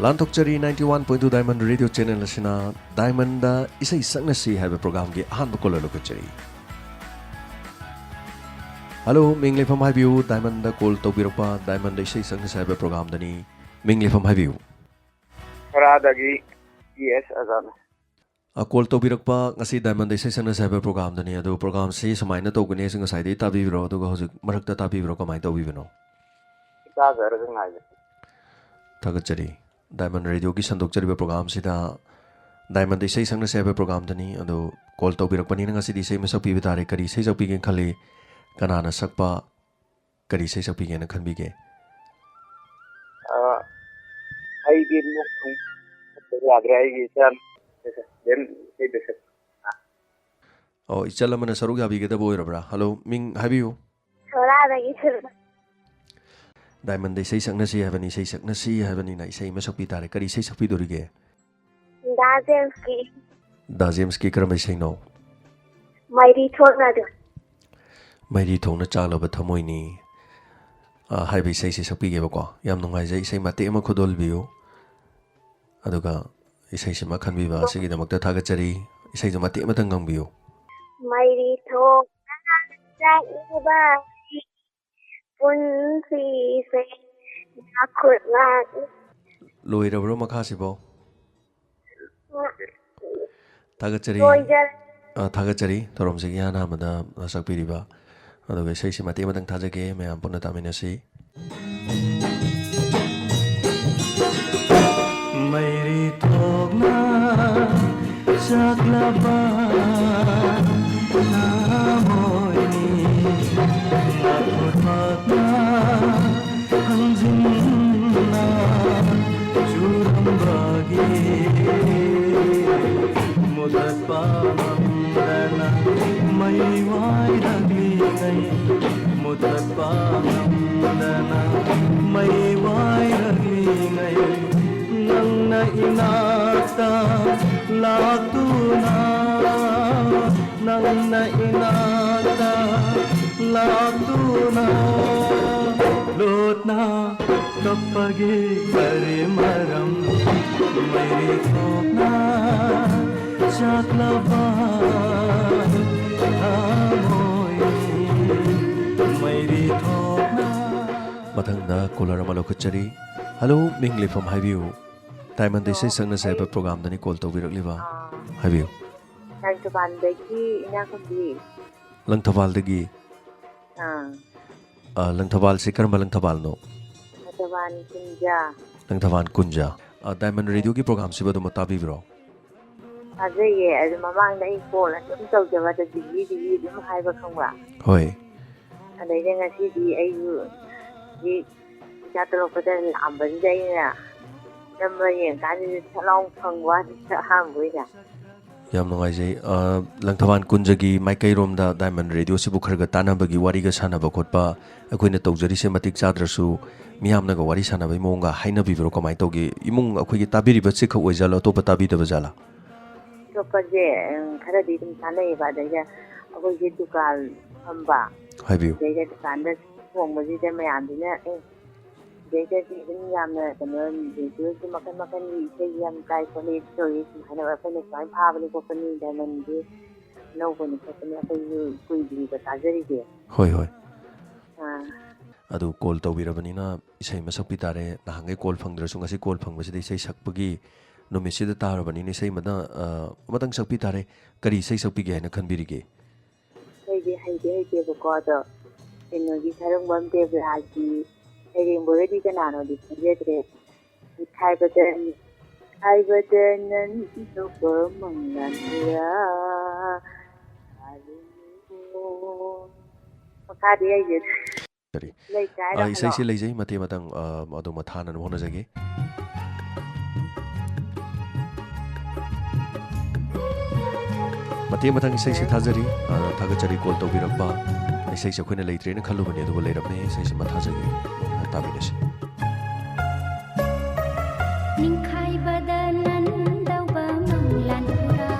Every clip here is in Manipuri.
ꯂꯥꯟꯊꯣꯛꯆꯔꯤ 91.2 ꯗꯥꯏꯃꯟ ꯔꯦꯗꯤꯑꯣ ꯆꯦꯅꯦꯜ ꯑꯁꯤꯅ ꯗꯥꯏꯃꯟꯗ ꯏꯁꯩ ꯁꯛꯅꯁꯤ ꯍꯥꯏꯕ ꯄ꯭ꯔꯣꯒ꯭ꯔꯥꯝꯒꯤ ꯑꯍꯥꯟꯕ ꯀꯣꯂꯔ ꯂꯧꯈꯠꯆꯔꯤ꯫ ꯍꯜꯂꯣ, ꯃꯤꯡ ꯂꯩꯐꯝ ꯍꯥꯏꯕꯤꯌꯨ꯫ ꯗꯥꯏꯃꯟꯗ ꯀꯣꯜ ꯇꯧꯕꯤꯔꯛꯄ ꯗꯥꯏꯃꯟꯗ ꯏꯁꯩ ꯁꯛꯅꯁꯤ ꯍꯥꯏꯕ ꯄ꯭ꯔꯣꯒ꯭ꯔꯥꯝꯗꯅꯤ꯫ ꯃꯤꯡ ꯂꯩꯐꯝ ꯍꯥꯏꯕꯤꯌꯨ꯫ ꯈꯔꯥꯗꯒꯤ ꯏ.ꯑꯦꯁ. ꯑꯖꯥꯟ꯫ ꯀꯣꯜ ꯇꯧꯕꯤꯔꯛꯄ ꯉꯁꯤ ꯗꯥꯏꯃꯟꯗ ꯏꯁꯩ ꯁꯛꯅꯁꯤ ꯍꯥꯏꯕ ꯄ꯭ꯔꯣꯒ꯭ꯔꯥꯝꯗꯅꯤ꯫ ꯑꯗꯨ ꯄ꯭ꯔꯣꯒ꯭ꯔꯥꯝꯁꯤ ꯁꯨꯃꯥꯏꯅ ꯇꯧꯒꯅꯤ ꯍꯥꯏꯁꯤ ꯉꯁꯥꯏꯗꯒꯤ ꯇꯥꯕꯤꯕ꯭ꯔꯣ? ꯑꯗꯨꯒ ꯍꯧꯖꯤꯛ ꯃꯔꯛꯇ ꯇꯥꯕꯤꯕ꯭ꯔꯣ? ꯀꯃꯥꯏꯅ ꯇꯧꯕꯤꯕꯅꯣ? ꯇꯥꯖꯔꯒ ꯉꯥꯏꯖꯩ꯫ ꯊꯥꯒꯠꯆꯔꯤ꯫ ꯗꯥꯏꯃꯟ ꯔꯦꯗꯤꯑꯣꯒꯤ ꯁꯟꯗꯣꯛꯆꯔꯤꯕ ꯄ꯭ꯔꯣꯒ꯭ꯔꯥꯝꯁꯤꯗ ꯗꯥꯏꯃꯟꯗ ꯏꯁꯩ ꯁꯛꯅꯁꯤ ꯍꯥꯏꯕ ꯄ꯭ꯔꯣꯒ꯭ꯔꯥꯝꯗꯅꯤ꯫ ꯑꯗꯨ ꯀꯣꯜ ꯇꯧꯕꯤꯔꯛꯄꯅꯤꯅ ꯉꯁꯤꯗꯤ ꯏꯁꯩ ꯑꯃ ꯁꯛꯄꯤꯕ ꯇꯥꯔꯦ꯫ ꯀꯔꯤ ꯏꯁꯩ ꯁꯛꯄꯤꯒꯦꯅ ꯈꯜꯂꯤ? ꯀꯅꯥꯅ ꯁꯛꯄ? ꯀꯔꯤ ꯏꯁꯩ ꯁꯛꯄꯤꯒꯦꯅ ꯈꯟꯕꯤꯒꯦ? ꯑꯩꯒꯤ ꯂꯣꯛ ꯊꯨꯡꯕ ꯌꯥꯗ꯭ꯔꯦ, ꯑꯩꯒꯤ ꯏꯆꯥ ꯏꯁꯩꯗ ꯁꯛ꯫ ꯏꯆꯜ ꯑꯃꯅ ꯁꯔꯨꯛ ꯌꯥꯕꯤꯒꯗꯕ ꯑꯣꯏꯔꯕ꯭ꯔꯥ? ꯍꯜꯂꯣ, ꯃꯤꯡ ꯍꯥꯏꯕꯤꯌꯨ꯫ ꯁꯣꯔꯥꯗꯒꯤ ꯁꯨꯔ꯫ ꯗꯥꯏꯃꯟꯗ ꯏꯁꯩ ꯁꯛꯅꯁꯤ ꯍꯥꯏꯕꯅꯤ, ꯏꯁꯩ ꯁꯛꯅꯁꯤ ꯍꯥꯏꯕꯅꯤꯅ ꯏꯁꯩ ꯑꯃ ꯁꯛꯄꯤ ꯇꯥꯔꯦ꯫ ꯀꯔꯤ ꯏꯁꯩ ꯁꯛꯄꯤꯗꯣꯔꯤꯒꯦ? ꯗꯥ ꯖꯦꯝꯁꯀꯤ ꯗꯥ ꯖꯦꯝꯁꯀꯤ ꯀꯔꯝꯕ ꯏꯁꯩꯅꯣ? ꯃꯩꯔꯤ ꯊꯣꯛꯅꯗꯨ꯫ ꯃꯩꯔꯤ ꯊꯣꯛꯅ ꯆꯥꯛꯂꯕ ꯊꯃꯣꯏꯅꯤ ꯍꯥꯏꯕ ꯏꯁꯩꯁꯤ ꯁꯛꯄꯤꯒꯦꯕꯀꯣ꯫ ꯌꯥꯝ ꯅꯨꯡꯉꯥꯏꯖꯩ꯫ ꯏꯁꯩ ꯃꯇꯦꯛ ꯑꯃ ꯈꯨꯗꯣꯜꯕꯤꯌꯨ, ꯑꯗꯨꯒ ꯏꯁꯩꯁꯤꯃ ꯈꯟꯕꯤꯕ ꯑꯁꯤꯒꯤꯗꯃꯛꯇ ꯊꯥꯒꯠꯆꯔꯤ꯫ ꯏꯁꯩꯁꯨ ꯃꯇꯦꯛ ꯑꯃꯇꯪ ꯉꯪꯕꯤꯌꯨ꯫ ꯃꯩꯔꯤ ꯊꯣꯛꯅ ꯆꯥꯛꯂꯕ ꯄꯨꯟꯁꯤꯁꯦ ꯉꯥꯈꯨꯠ ꯉꯥꯛꯏ꯫ ꯂꯣꯏꯔꯕ꯭ꯔꯣ ꯃꯈꯥꯁꯤꯕꯣ? ꯊꯥꯒꯠꯆꯔꯤ꯫ ꯂꯣꯏꯖꯔꯦ꯫ ꯊꯥꯒꯠꯆꯔꯤ ꯊꯧꯔꯝꯁꯤꯒꯤ ꯏꯍꯥꯟ ꯍꯥꯟꯕꯗ ꯁꯛꯄꯤꯔꯤꯕ, ꯑꯗꯨꯒ ꯏꯁꯩꯁꯤ ꯃꯇꯦꯛ ꯑꯃꯇꯪ ꯊꯥꯖꯒꯦ, ꯃꯌꯥꯝ ꯄꯨꯟꯅ ꯇꯥꯃꯤꯟꯅꯁꯤ꯫ ꯃꯩꯔꯤ ꯊꯣꯛꯅ ꯆꯥꯛꯂꯕ ꯊꯃꯣꯏꯅꯤ ꯉꯥꯈꯨꯠꯃꯛꯅ ꯍꯟꯖꯤꯟꯅ ꯆꯨꯔꯝꯕꯒꯤ ꯃꯨꯊꯠꯄ ꯉꯝꯗꯅ ꯃꯩ ꯋꯥꯏꯔꯛꯂꯤꯉꯩ, ꯃꯨꯊꯠꯄ ꯉꯝꯗꯅ ꯃꯩ ꯋꯥꯏꯔꯛꯂꯤꯉꯩ, ꯅꯪꯅ ꯏꯅꯥꯛꯇ ꯂꯥꯛꯇꯨꯅ, ꯅꯪꯅ ꯏꯅꯥꯛꯇ ꯂꯥꯛꯇꯨꯅ ꯂꯣꯠꯅ ꯀꯞꯄꯒꯤ ꯀꯔꯤ ꯃꯔꯝ? ꯃꯩꯔꯤ ꯊꯣꯛꯅ ꯆꯥꯛꯂꯕ ꯊꯃꯣꯏꯅꯤ ꯃꯩꯔꯤ ꯊꯣꯛꯅ꯫ ꯃꯊꯪꯗ ꯀꯣꯂꯔ ꯑꯃ ꯂꯧꯈꯠꯆꯔꯤ꯫ ꯍꯜꯂꯣ, ꯃꯤꯡ ꯂꯩꯐꯝ ꯍꯥꯏꯕꯤꯌꯨ꯫ ꯗꯥꯏꯃꯟꯗ ꯏꯁꯩ ꯁꯛꯅꯁꯤ ꯍꯥꯏꯕ ꯄ꯭ꯔꯣꯒ꯭ꯔꯥꯝꯗꯅꯤ ꯀꯣꯜ ꯇꯧꯕꯤꯔꯛꯂꯤꯕ꯫ ꯍꯥꯏꯕꯤꯌꯨ꯫ ꯂꯪꯊꯕꯥꯜꯗꯒꯤ ꯏꯅꯥꯈꯨꯟꯕꯤ꯫ ꯂꯪꯊꯕꯥꯜꯗꯒꯤ? ꯂꯪꯊꯕꯥꯜꯁꯤ ꯀꯔꯝꯕ ꯂꯪꯊꯕꯥꯜꯅꯣ? ꯂꯪꯊꯕꯥꯜ ꯀꯨꯟꯖꯥ꯫ ꯂꯪꯊꯕꯥꯜ ꯀꯨꯟꯖꯥ꯫ ꯗꯥꯏꯃꯟ ꯔꯦꯗꯤꯑꯣꯒꯤ ꯄ꯭ꯔꯣꯒ꯭ꯔꯥꯝꯁꯤꯕꯨ ꯑꯗꯨꯝ ꯇꯥꯕꯤꯕ꯭ꯔꯣ? ꯊꯥꯖꯩꯌꯦ꯫ ꯑꯗꯨ ꯃꯃꯥꯡꯗ ꯑꯩ ꯀꯣꯜ ꯑꯗꯨꯝ ꯇꯧꯖꯕ, ꯑꯗ ꯗꯤꯒ꯭ꯔꯤ ꯑꯗꯨꯝ ꯍꯥꯏꯕ ꯈꯪꯕ꯭ꯔꯥ? ꯍꯣꯏ꯫ ꯑꯗꯩꯗ ꯉꯁꯤꯗꯤ ꯑꯩꯁꯨ ꯏꯆꯥ ꯇꯣꯂꯛꯄꯗ ꯂꯥꯛꯑꯝꯕꯁꯤꯗ ꯑꯩꯅ ꯅꯝꯕ ꯌꯦꯡꯀꯥꯟꯗꯗꯤ ꯁꯠ ꯐꯪꯕ ꯑꯍꯥꯟꯕ ꯑꯣꯏꯅ꯫ ꯌꯥꯝ ꯅꯨꯡꯉꯥꯏꯖꯩ꯫ ꯂꯪꯊꯕꯥꯜ ꯀꯨꯟꯖꯒꯤ ꯃꯥꯏꯀꯩꯔꯣꯝꯗ ꯗꯥꯏꯃꯟ ꯔꯦꯗꯤꯑꯣꯁꯤꯕꯨ ꯈꯔ ꯇꯥꯟꯅꯕꯒꯤ, ꯋꯥꯔꯤꯒ ꯁꯥꯟꯅꯕ ꯈꯣꯠꯄ ꯑꯩꯈꯣꯏꯅ ꯇꯧꯖꯔꯤꯁꯦ ꯃꯇꯤꯛ ꯆꯥꯗ꯭ꯔꯁꯨ ꯃꯤꯌꯥꯝꯅꯒ ꯋꯥꯔꯤ ꯁꯥꯟꯅꯕꯒꯤ ꯃꯑꯣꯡꯒ ꯍꯥꯏꯅꯕꯤꯕ꯭ꯔꯣ? ꯀꯃꯥꯏꯅ ꯇꯧꯒꯦ? ꯏꯃꯨꯡ ꯑꯩꯈꯣꯏꯒꯤ ꯇꯥꯕꯤꯔꯤꯕ ꯁꯤꯈꯛ ꯑꯣꯏꯖꯥꯠꯂꯣ? ꯑꯇꯣꯞꯄ ꯇꯥꯕꯤꯗꯕ ꯖꯥꯠꯂꯥ? ꯑꯇꯣꯞꯄꯁꯦ ꯈꯔꯗꯤ ꯑꯗꯨꯝ ꯇꯥꯟꯅꯩꯌꯦꯕ꯫ ꯑꯗꯩꯗ ꯑꯩꯈꯣꯏꯁꯦ ꯗꯨꯀꯥꯟ ꯐꯝꯕ, ꯍꯥꯏꯕꯤꯌꯨ꯫ ꯑꯗꯩꯗ ꯗꯨꯀꯥꯟꯗ ꯊꯣꯡꯕꯁꯤꯗ ꯃꯌꯥꯝꯁꯤꯅ ꯑꯗꯩꯗꯗꯤ ꯑꯗꯨꯝ ꯌꯥꯝꯅ ꯔꯦꯗꯤꯑꯣꯁꯨ ꯃꯈꯜ ꯃꯈꯜꯒꯤ ꯏꯁꯩ ꯌꯥꯝ ꯇꯥꯏ ꯈꯣꯠꯂꯤ ꯇꯧꯋꯤ ꯁꯨꯃꯥꯏꯅ ꯑꯩꯈꯣꯏꯅ ꯁꯨꯃꯥꯏꯅ ꯐꯥꯕꯅꯤ ꯈꯣꯠꯄꯅꯤ, ꯗꯥꯏꯃꯟꯗꯤ ꯑꯅꯧꯕꯅꯤ ꯈꯣꯠꯄꯅꯤ, ꯑꯩꯈꯣꯏꯁꯨ ꯀꯨꯏꯗ꯭ꯔꯤꯕ ꯇꯥꯖꯔꯤꯁꯦ꯫ ꯍꯣꯏ ꯍꯣꯏ꯫ ꯑꯗꯨ ꯀꯣꯜ ꯇꯧꯕꯤꯔꯕꯅꯤꯅ ꯏꯁꯩ ꯑꯃ ꯁꯛꯄꯤ ꯇꯥꯔꯦ꯫ ꯅꯍꯥꯟꯒꯩ ꯀꯣꯜ ꯐꯪꯗ꯭ꯔꯁꯨ ꯉꯁꯤ ꯀꯣꯜ ꯐꯪꯕꯁꯤꯗ ꯏꯁꯩ ꯁꯛꯄꯒꯤ ꯅꯨꯃꯤꯠꯁꯤꯗ ꯇꯥꯔꯕꯅꯤꯅ ꯏꯁꯩ ꯑꯃꯇꯪ ꯁꯛꯄꯤ ꯇꯥꯔꯦ꯫ ꯀꯔꯤ ꯏꯁꯩ ꯁꯛꯄꯤꯒꯦ ꯍꯥꯏꯅ ꯈꯟꯕꯤꯔꯤꯒꯦ? ꯏꯁꯩꯗꯤ ꯍꯩꯇꯦꯕꯀꯣ, ꯑꯗꯣ ꯀꯩꯅꯣꯒꯤ ꯁꯔꯨꯡꯕꯝ ꯗꯦꯕꯔꯥꯖꯒꯤ ꯁꯩꯔꯦꯡꯕꯒꯗꯤ ꯀꯅꯥꯅꯣꯗꯤ ꯈꯪꯖꯗ꯭ꯔꯦ꯫ ꯍꯥꯏꯕꯗ ꯅꯟꯗꯨꯕ ꯃꯪꯂꯥꯟꯗꯨꯔꯥ ꯃꯈꯥꯗꯤ ꯍꯩꯖꯗ꯭ꯔꯦ꯫ ꯏꯁꯩꯁꯤ ꯂꯩꯖꯩ ꯃꯇꯦꯛ ꯑꯃꯇꯪ ꯑꯗꯨꯝ ꯊꯥꯅꯅꯕ ꯍꯣꯠꯅꯖꯒꯦ꯫ ꯃꯇꯦꯛ ꯑꯃꯇꯪ ꯏꯁꯩꯁꯤ ꯊꯥꯖꯔꯤ꯫ ꯊꯥꯒꯠꯆꯔꯤ ꯀꯣꯜ ꯇꯧꯕꯤꯔꯛꯄ꯫ ꯏꯁꯩꯁꯤ ꯑꯩꯈꯣꯏꯅ ꯂꯩꯇ꯭ꯔꯦꯅ ꯈꯜꯂꯨꯕꯅꯤ, ꯑꯗꯨꯕꯨ ꯂꯩꯔꯝꯃꯦ꯫ ꯏꯁꯩꯁꯤꯃ ꯊꯥꯖꯒꯦ, ꯇꯥꯃꯤꯟꯅꯁꯤ꯫ ꯅꯤꯡꯈꯥꯏꯕꯗ ꯅꯟꯗꯧꯕ ꯃꯪꯂꯥꯟꯗꯨꯔꯥ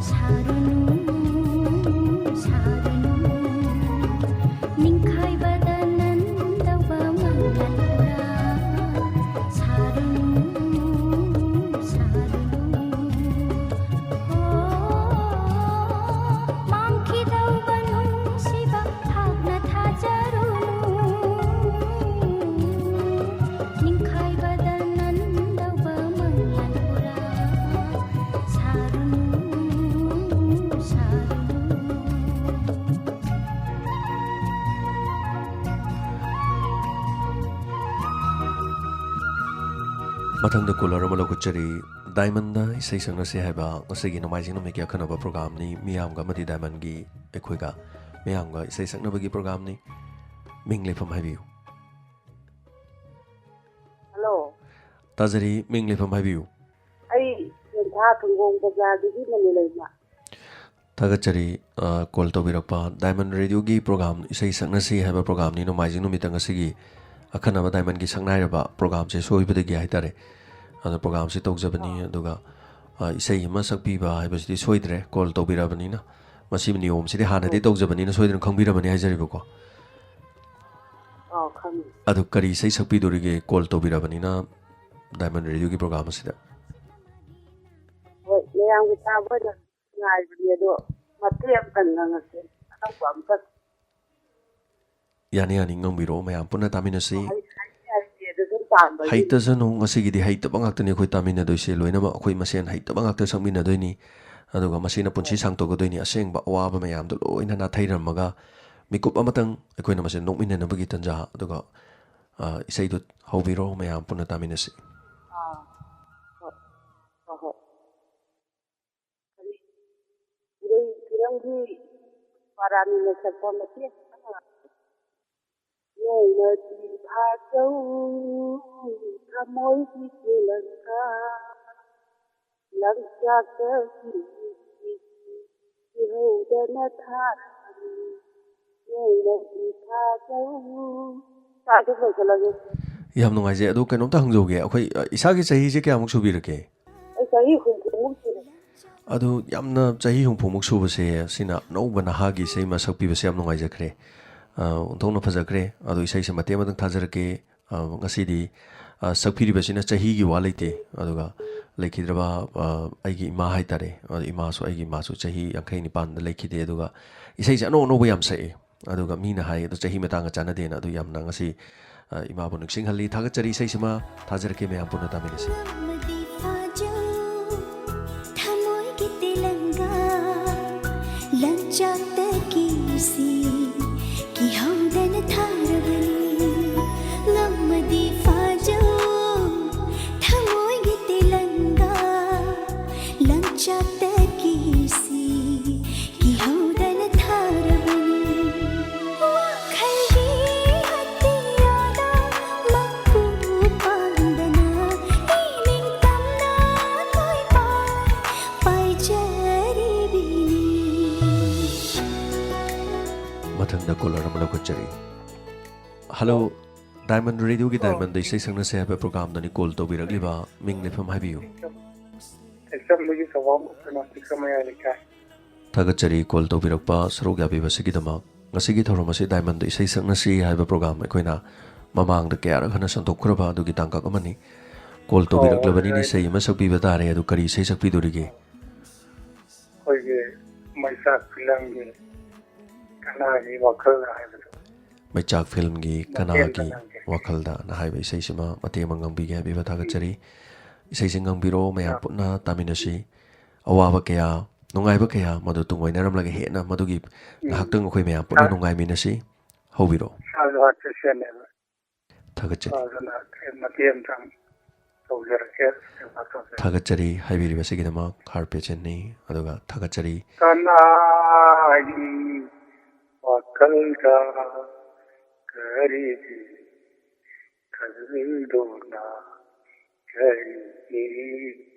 ꯁꯥꯔꯨꯅꯨ ꯁꯥꯔꯨꯅꯨ, ꯅꯤꯡꯈꯥꯏꯕꯗ ꯅꯟꯗꯧꯕ ꯃꯪꯂꯥꯟꯗꯨꯔꯥ ꯁꯥꯔꯨꯅꯨ ꯃꯊꯪꯗ ꯀꯣꯂꯔ ꯑꯃ ꯂꯧꯈꯠꯆꯔꯤ ꯗꯥꯏꯃꯟꯗ ꯏꯁꯩ ꯁꯛꯅꯁꯦ ꯍꯥꯏꯕ ꯉꯁꯤꯒꯤ ꯅꯣꯡꯃꯥꯏꯖꯤꯡ ꯅꯨꯃꯤꯠꯀꯤ ꯑꯈꯟꯅꯕ ꯄ꯭ꯔꯣꯒ꯭ꯔꯥꯝꯅꯤ ꯃꯤꯌꯥꯝꯒ ꯑꯃꯗꯤ ꯗꯥꯏꯃꯟꯒꯤ ꯑꯩꯈꯣꯏꯒ ꯃꯤꯌꯥꯝꯒ ꯏꯁꯩ ꯁꯛꯅꯕꯒꯤ ꯄ꯭ꯔꯣꯒ꯭ꯔꯥꯝꯅꯤ ꯃꯤꯡ ꯂꯩꯐꯝ ꯍꯥꯏꯕꯤꯌꯨ ꯍꯜꯂꯣ ꯇꯥꯖꯔꯤ ꯃꯤꯡ ꯂꯩꯐꯝ ꯍꯥꯏꯕꯤꯌꯨ ꯑꯩ ꯌꯦꯟꯊꯥ ꯊꯨꯡꯒꯣꯡ ꯕꯖꯥꯔꯗꯒꯤ ꯃꯅꯤ ꯂꯩꯃ ꯊꯥꯒꯠꯆꯔꯤ ꯀꯣꯜ ꯇꯧꯕꯤꯔꯛꯄ ꯗꯥꯏꯃꯟ ꯔꯦꯗꯤꯑꯣꯒꯤ ꯄ꯭ꯔꯣꯒ꯭राꯝ ꯏꯁꯩ ꯁꯛꯅꯁꯤ ꯍꯥꯏꯕ ꯄ꯭ꯔꯣꯒ꯭राꯝꯅꯤ ꯅꯣꯡꯃꯥꯏꯖꯤꯡ ꯅꯨꯃꯤꯠꯇ ꯉꯁꯤꯒꯤ ꯑꯈꯟꯅꯕ ꯗꯥꯏꯃꯟꯒꯤ ꯁꯛꯅꯥꯏꯔꯕ ꯄ꯭ꯔꯣꯒ꯭राꯝꯁꯦ ꯁꯣꯏꯕꯗꯒꯤ ꯍꯥꯏꯇꯥꯔꯦ ꯑꯗꯣ ꯄ꯭ꯔꯣꯒ꯭राꯝꯁꯤ ꯇꯧꯖꯕꯅꯤ ꯑꯗꯨꯒ ꯏꯁꯩ ꯑꯃ ꯁꯛꯄꯤꯕ ꯍꯥꯏꯕꯁꯤꯗꯤ ꯁꯣꯏꯗ꯭ꯔꯦ ꯀꯣꯜ ꯇꯧꯕꯤꯔꯕꯅꯤꯅ ꯃꯁꯤ ꯅꯤꯌꯣꯝꯁꯤꯗꯤ ꯍꯥꯟꯅꯗꯤ ꯇꯧꯖꯕꯅꯤꯅ ꯁꯣꯏꯗꯅ ꯈꯪꯕꯤꯔꯕꯅꯤ ꯍꯥꯏꯖꯔꯤꯕꯀꯣ ꯈꯪꯉꯤ ꯑꯗꯨ ꯀꯔꯤ ꯏꯁꯩ ꯁꯛꯄꯤꯗꯣꯔꯤꯒꯦ ꯀꯣꯜ ꯇꯧꯕꯤꯔꯕꯅꯤꯅ ꯗꯥꯏꯃꯟ ꯔꯦꯗꯤꯑꯣꯒꯤ ꯄ꯭ꯔꯣꯒ꯭राꯝ ꯑꯁꯤꯗ ꯍꯣꯏ ꯃꯌꯥꯝꯒꯤ ꯇꯥꯕ ꯑꯣꯏꯅ ꯉꯥꯏꯕꯅꯤ ꯑꯗꯣ ꯃꯇꯦꯛ ꯑꯃꯇꯪ ꯉꯪꯉꯁꯦ ꯑꯅꯧꯕ ꯑꯝꯇ ꯌꯥꯅꯤ ꯌꯥꯅꯤ ꯉꯪꯕꯤꯔꯛꯑꯣ ꯃꯌꯥꯝ ꯄꯨꯟꯅ ꯇꯥꯃꯤꯟꯅꯁꯤ ꯍꯩꯇꯦꯗ ꯁꯨꯝ ꯄꯥꯝꯕꯒꯤ ꯍꯩꯇꯁꯅꯨ ꯉꯁꯤꯒꯤꯗꯤ ꯍꯩꯇꯕ ꯉꯥꯛꯇꯅꯤ ꯑꯩꯈꯣꯏ ꯇꯥꯃꯤꯟꯅꯗꯣꯏꯁꯦ ꯂꯣꯏꯅꯃꯛ ꯑꯩꯈꯣꯏ ꯃꯁꯦꯟ ꯍꯩꯇꯕ ꯉꯥꯛꯇ ꯁꯛꯃꯤꯟꯅꯗꯣꯏꯅꯤ ꯑꯗꯨꯒ ꯃꯁꯤꯅ ꯄꯨꯟꯁꯤ ꯁꯥꯡꯇꯣꯛꯀꯗꯣꯏꯅꯤ ꯑꯁꯦꯡꯕ ꯑꯋꯥꯕ ꯃꯌꯥꯝꯗꯣ ꯂꯣꯏꯅ ꯅꯥꯊꯩꯔꯝꯃꯒ ꯃꯤꯀꯨꯞ ꯑꯃꯇꯪ ꯑꯩꯈꯣꯏꯅ ꯃꯁꯦ ꯅꯣꯛꯃꯤꯟꯅꯅꯕꯒꯤ ꯇꯥꯟꯖꯥ ꯑꯗꯨꯒ ꯏꯁꯩꯗꯨ ꯍꯧꯕꯤꯔꯣ ꯃꯌꯥꯝ ꯄꯨꯟꯅ ꯇꯥꯃꯤꯟꯅꯁꯤ ꯍꯣꯏ ꯍꯣꯏ ꯏꯔꯩ ꯐꯤꯂꯝꯒꯤ ꯄꯥꯔꯥꯅꯤꯅ ꯁꯛꯄ ꯃꯇꯦꯛ ꯅꯣꯡꯃꯗꯤ ꯐꯥꯖꯧ ꯊꯃꯣꯏꯒꯤ ꯆꯦꯂꯪꯀꯥ ꯂꯪꯆꯥꯛꯇꯒꯤ ꯏꯍꯧꯗꯅ ꯊꯥꯔꯕꯅꯤ ꯅꯣꯡꯃꯗꯤ ꯐꯥꯖꯧ ꯁꯥꯏꯗ ꯂꯣꯏꯁꯤꯜꯂꯒꯦ ꯌꯥꯝ ꯅꯨꯡꯉꯥꯏꯖꯩ ꯑꯗꯣ ꯀꯩꯅꯣꯝꯇ ꯍꯪꯖꯧꯒꯦ ꯑꯩꯈꯣꯏ ꯏꯁꯥꯒꯤ ꯆꯍꯤꯁꯦ ꯀꯌꯥꯃꯨꯛ ꯁꯨꯕꯤꯔꯒꯦ ꯑꯩ ꯆꯍꯤ ꯍꯨꯝꯐꯨꯃꯨꯛ ꯁꯨꯔꯦ ꯑꯗꯨ ꯌꯥꯝꯅ ꯆꯍꯤ ꯍꯨꯝꯐꯨꯃꯨꯛ ꯁꯨꯕꯁꯦ ꯁꯤꯅ ꯑꯅꯧꯕ ꯅꯍꯥꯒꯤ ꯏꯁꯩ ꯑꯃ ꯁꯛꯄꯤꯕꯁꯦ ꯌꯥꯝ ꯅꯨꯡꯉꯥꯏꯖꯈ꯭ꯔꯦ ꯑꯣꯟꯊꯣꯛꯅ ꯐꯖꯈ꯭ꯔꯦ ꯑꯗꯣ ꯏꯁꯩꯁꯦ ꯃꯇꯦꯛ ꯑꯃꯇꯪ ꯊꯥꯖꯔꯛꯀꯦ ꯉꯁꯤꯗꯤ ꯁꯛꯄꯤꯔꯤꯕꯁꯤꯅ ꯆꯍꯤꯒꯤ ꯋꯥ ꯂꯩꯇꯦ ꯑꯗꯨꯒ ꯂꯩꯈꯤꯗ꯭ꯔꯕ ꯑꯩꯒꯤ ꯏꯃꯥ ꯍꯥꯏꯇꯥꯔꯦ ꯏꯃꯥꯁꯨ ꯑꯩꯒꯤ ꯏꯃꯥꯁꯨ ꯆꯍꯤ 59 ꯂꯩꯈꯤꯗꯦ ꯑꯗꯨꯒ ꯏꯁꯩꯁꯦ ꯑꯅꯧ ꯑꯅꯧꯕ ꯌꯥꯝ ꯁꯛꯑꯦ ꯑꯗꯨꯒ ꯃꯤꯅ ꯍꯥꯏ ꯑꯗꯣ ꯆꯍꯤ ꯃꯇꯥꯡꯒ ꯆꯥꯟꯅꯗꯦꯅ ꯑꯗꯨ ꯌꯥꯝꯅ ꯉꯁꯤ ꯏꯃꯥꯕꯨ ꯅꯤꯡꯁꯤꯡꯍꯜꯂꯤ ꯊꯥꯒꯠꯆꯔꯤ ꯏꯁꯩꯁꯤꯃ ꯊꯥꯖꯔꯛꯀꯦ ꯃꯌꯥꯝ ꯄꯨꯟꯅ ꯇꯥꯃꯤꯟꯅꯁꯤ ꯃꯊꯪꯗ ꯀꯣꯂꯔ ꯑꯃ ꯂꯧꯈꯠꯆꯔꯤ ꯍꯜꯂꯣ ꯗꯥꯏꯃꯟ ꯔꯦꯗꯤꯑꯣꯒꯤ ꯗꯥꯏꯃꯟꯗ ꯏꯁꯩ ꯁꯛꯅꯁꯦ ꯍꯥꯏꯕ ꯄ꯭ꯔꯣꯒ꯭ꯔꯥꯝꯗꯅꯤ ꯀꯣꯜ ꯇꯧꯕꯤꯔꯛꯂꯤꯕ ꯃꯤꯡ ꯂꯩꯐꯝ ꯍꯥꯏꯕꯤꯌꯨ ꯇꯦꯛꯆꯝꯗꯒꯤ ꯁꯋꯥꯝ ꯀꯩꯅꯣ ꯇꯦꯛꯆꯝꯃꯌꯥꯏ ꯂꯩꯀꯥꯏ ꯊꯥꯒꯠꯆꯔꯤ ꯀꯣꯜ ꯇꯧꯕꯤꯔꯛꯄ ꯁꯔꯨꯛ ꯌꯥꯕꯤꯕꯁꯤꯒꯤꯗꯃꯛ ꯉꯁꯤꯒꯤ ꯊꯧꯔꯝ ꯑꯁꯤ ꯗꯥꯏꯃꯟꯗ ꯏꯁꯩ ꯁꯛꯅꯁꯤ ꯍꯥꯏꯕ ꯄ꯭ꯔꯣꯒ꯭ꯔꯥꯝ ꯑꯩꯈꯣꯏꯅ ꯃꯃꯥꯡꯗ ꯀꯌꯥꯔꯛ ꯍꯟꯅ ꯁꯟꯗꯣꯛꯈ꯭ꯔꯕ ꯑꯗꯨꯒꯤ ꯇꯥꯡꯀꯛ ꯑꯃꯅꯤ ꯀꯣꯜ ꯇꯧꯕꯤꯔꯛꯂꯕꯅꯤꯅ ꯏꯁꯩ ꯑꯃ ꯁꯛꯄꯤꯕ ꯇꯥꯔꯦ ꯑꯗꯨ ꯀꯔꯤ ꯏꯁꯩ ꯁꯛꯄꯤꯗꯣꯔꯤꯒꯦ ꯑꯩꯈꯣꯏꯒꯤ ꯃꯩꯆꯥꯛ ꯐꯤꯂꯝꯒꯤ ꯀꯅꯥꯒꯤ ꯋꯥꯈꯜ ꯍꯥꯏꯕꯗꯣ ꯃꯩꯆꯥꯛ ꯐꯤꯜꯝꯒꯤ ꯀꯅꯥꯒꯤ ꯋꯥꯈꯜꯗꯅ ꯍꯥꯏꯕ ꯏꯁꯩꯁꯤꯃ ꯃꯇꯦꯛ ꯑꯃ ꯉꯪꯕꯤꯒꯦ ꯍꯥꯏꯕꯤꯕ ꯊꯥꯒꯠꯆꯔꯤ ꯏꯁꯩꯁꯤ ꯉꯪꯕꯤꯔꯛꯑꯣ ꯃꯌꯥꯝ ꯄꯨꯟꯅ ꯇꯥꯃꯤꯟꯅꯁꯤ ꯑꯋꯥꯕ ꯀꯌా ꯅꯨꯡꯉꯥꯏꯕ ꯀꯌꯥ ꯃꯗꯨ ꯇꯨꯡꯑꯣꯏꯅꯔꯝꯂꯒ ꯍꯦꯟꯅ ꯃꯗꯨꯒꯤ ꯉꯥꯏꯍꯥꯛꯇꯪ ꯑꯩꯈꯣꯏ ꯃꯌꯥꯝ ꯄꯨꯟꯅ ꯅꯨꯡꯉꯥꯏꯃꯤꯟꯅꯁꯤ ꯍꯧꯕꯤꯔꯛꯑꯣ ꯏꯁꯥꯁꯨ ꯍꯥꯔꯇꯦꯁꯤꯌꯟꯅꯦꯕ ꯊꯥꯒꯠꯆꯔꯤ ꯑꯗꯨꯅ ꯃꯇꯦꯛ ꯑꯃꯇꯪ ꯇꯧꯖꯔꯛꯀꯦ ꯊꯥꯒꯠꯆꯔꯤ ꯍꯥꯏꯕꯤꯔꯤꯕꯁꯤꯒꯤꯗꯃꯛ ꯍꯥꯔꯠ ꯄꯦꯁꯦꯟꯅꯤ ꯑꯗꯨꯒ ꯊꯥꯒꯠꯆꯔꯤ ꯀꯅꯥꯒꯤ ꯋꯥꯈꯜꯗ ꯀꯔꯤꯒꯤ ꯈꯜꯗꯨꯅ ꯀꯔꯤꯒꯤ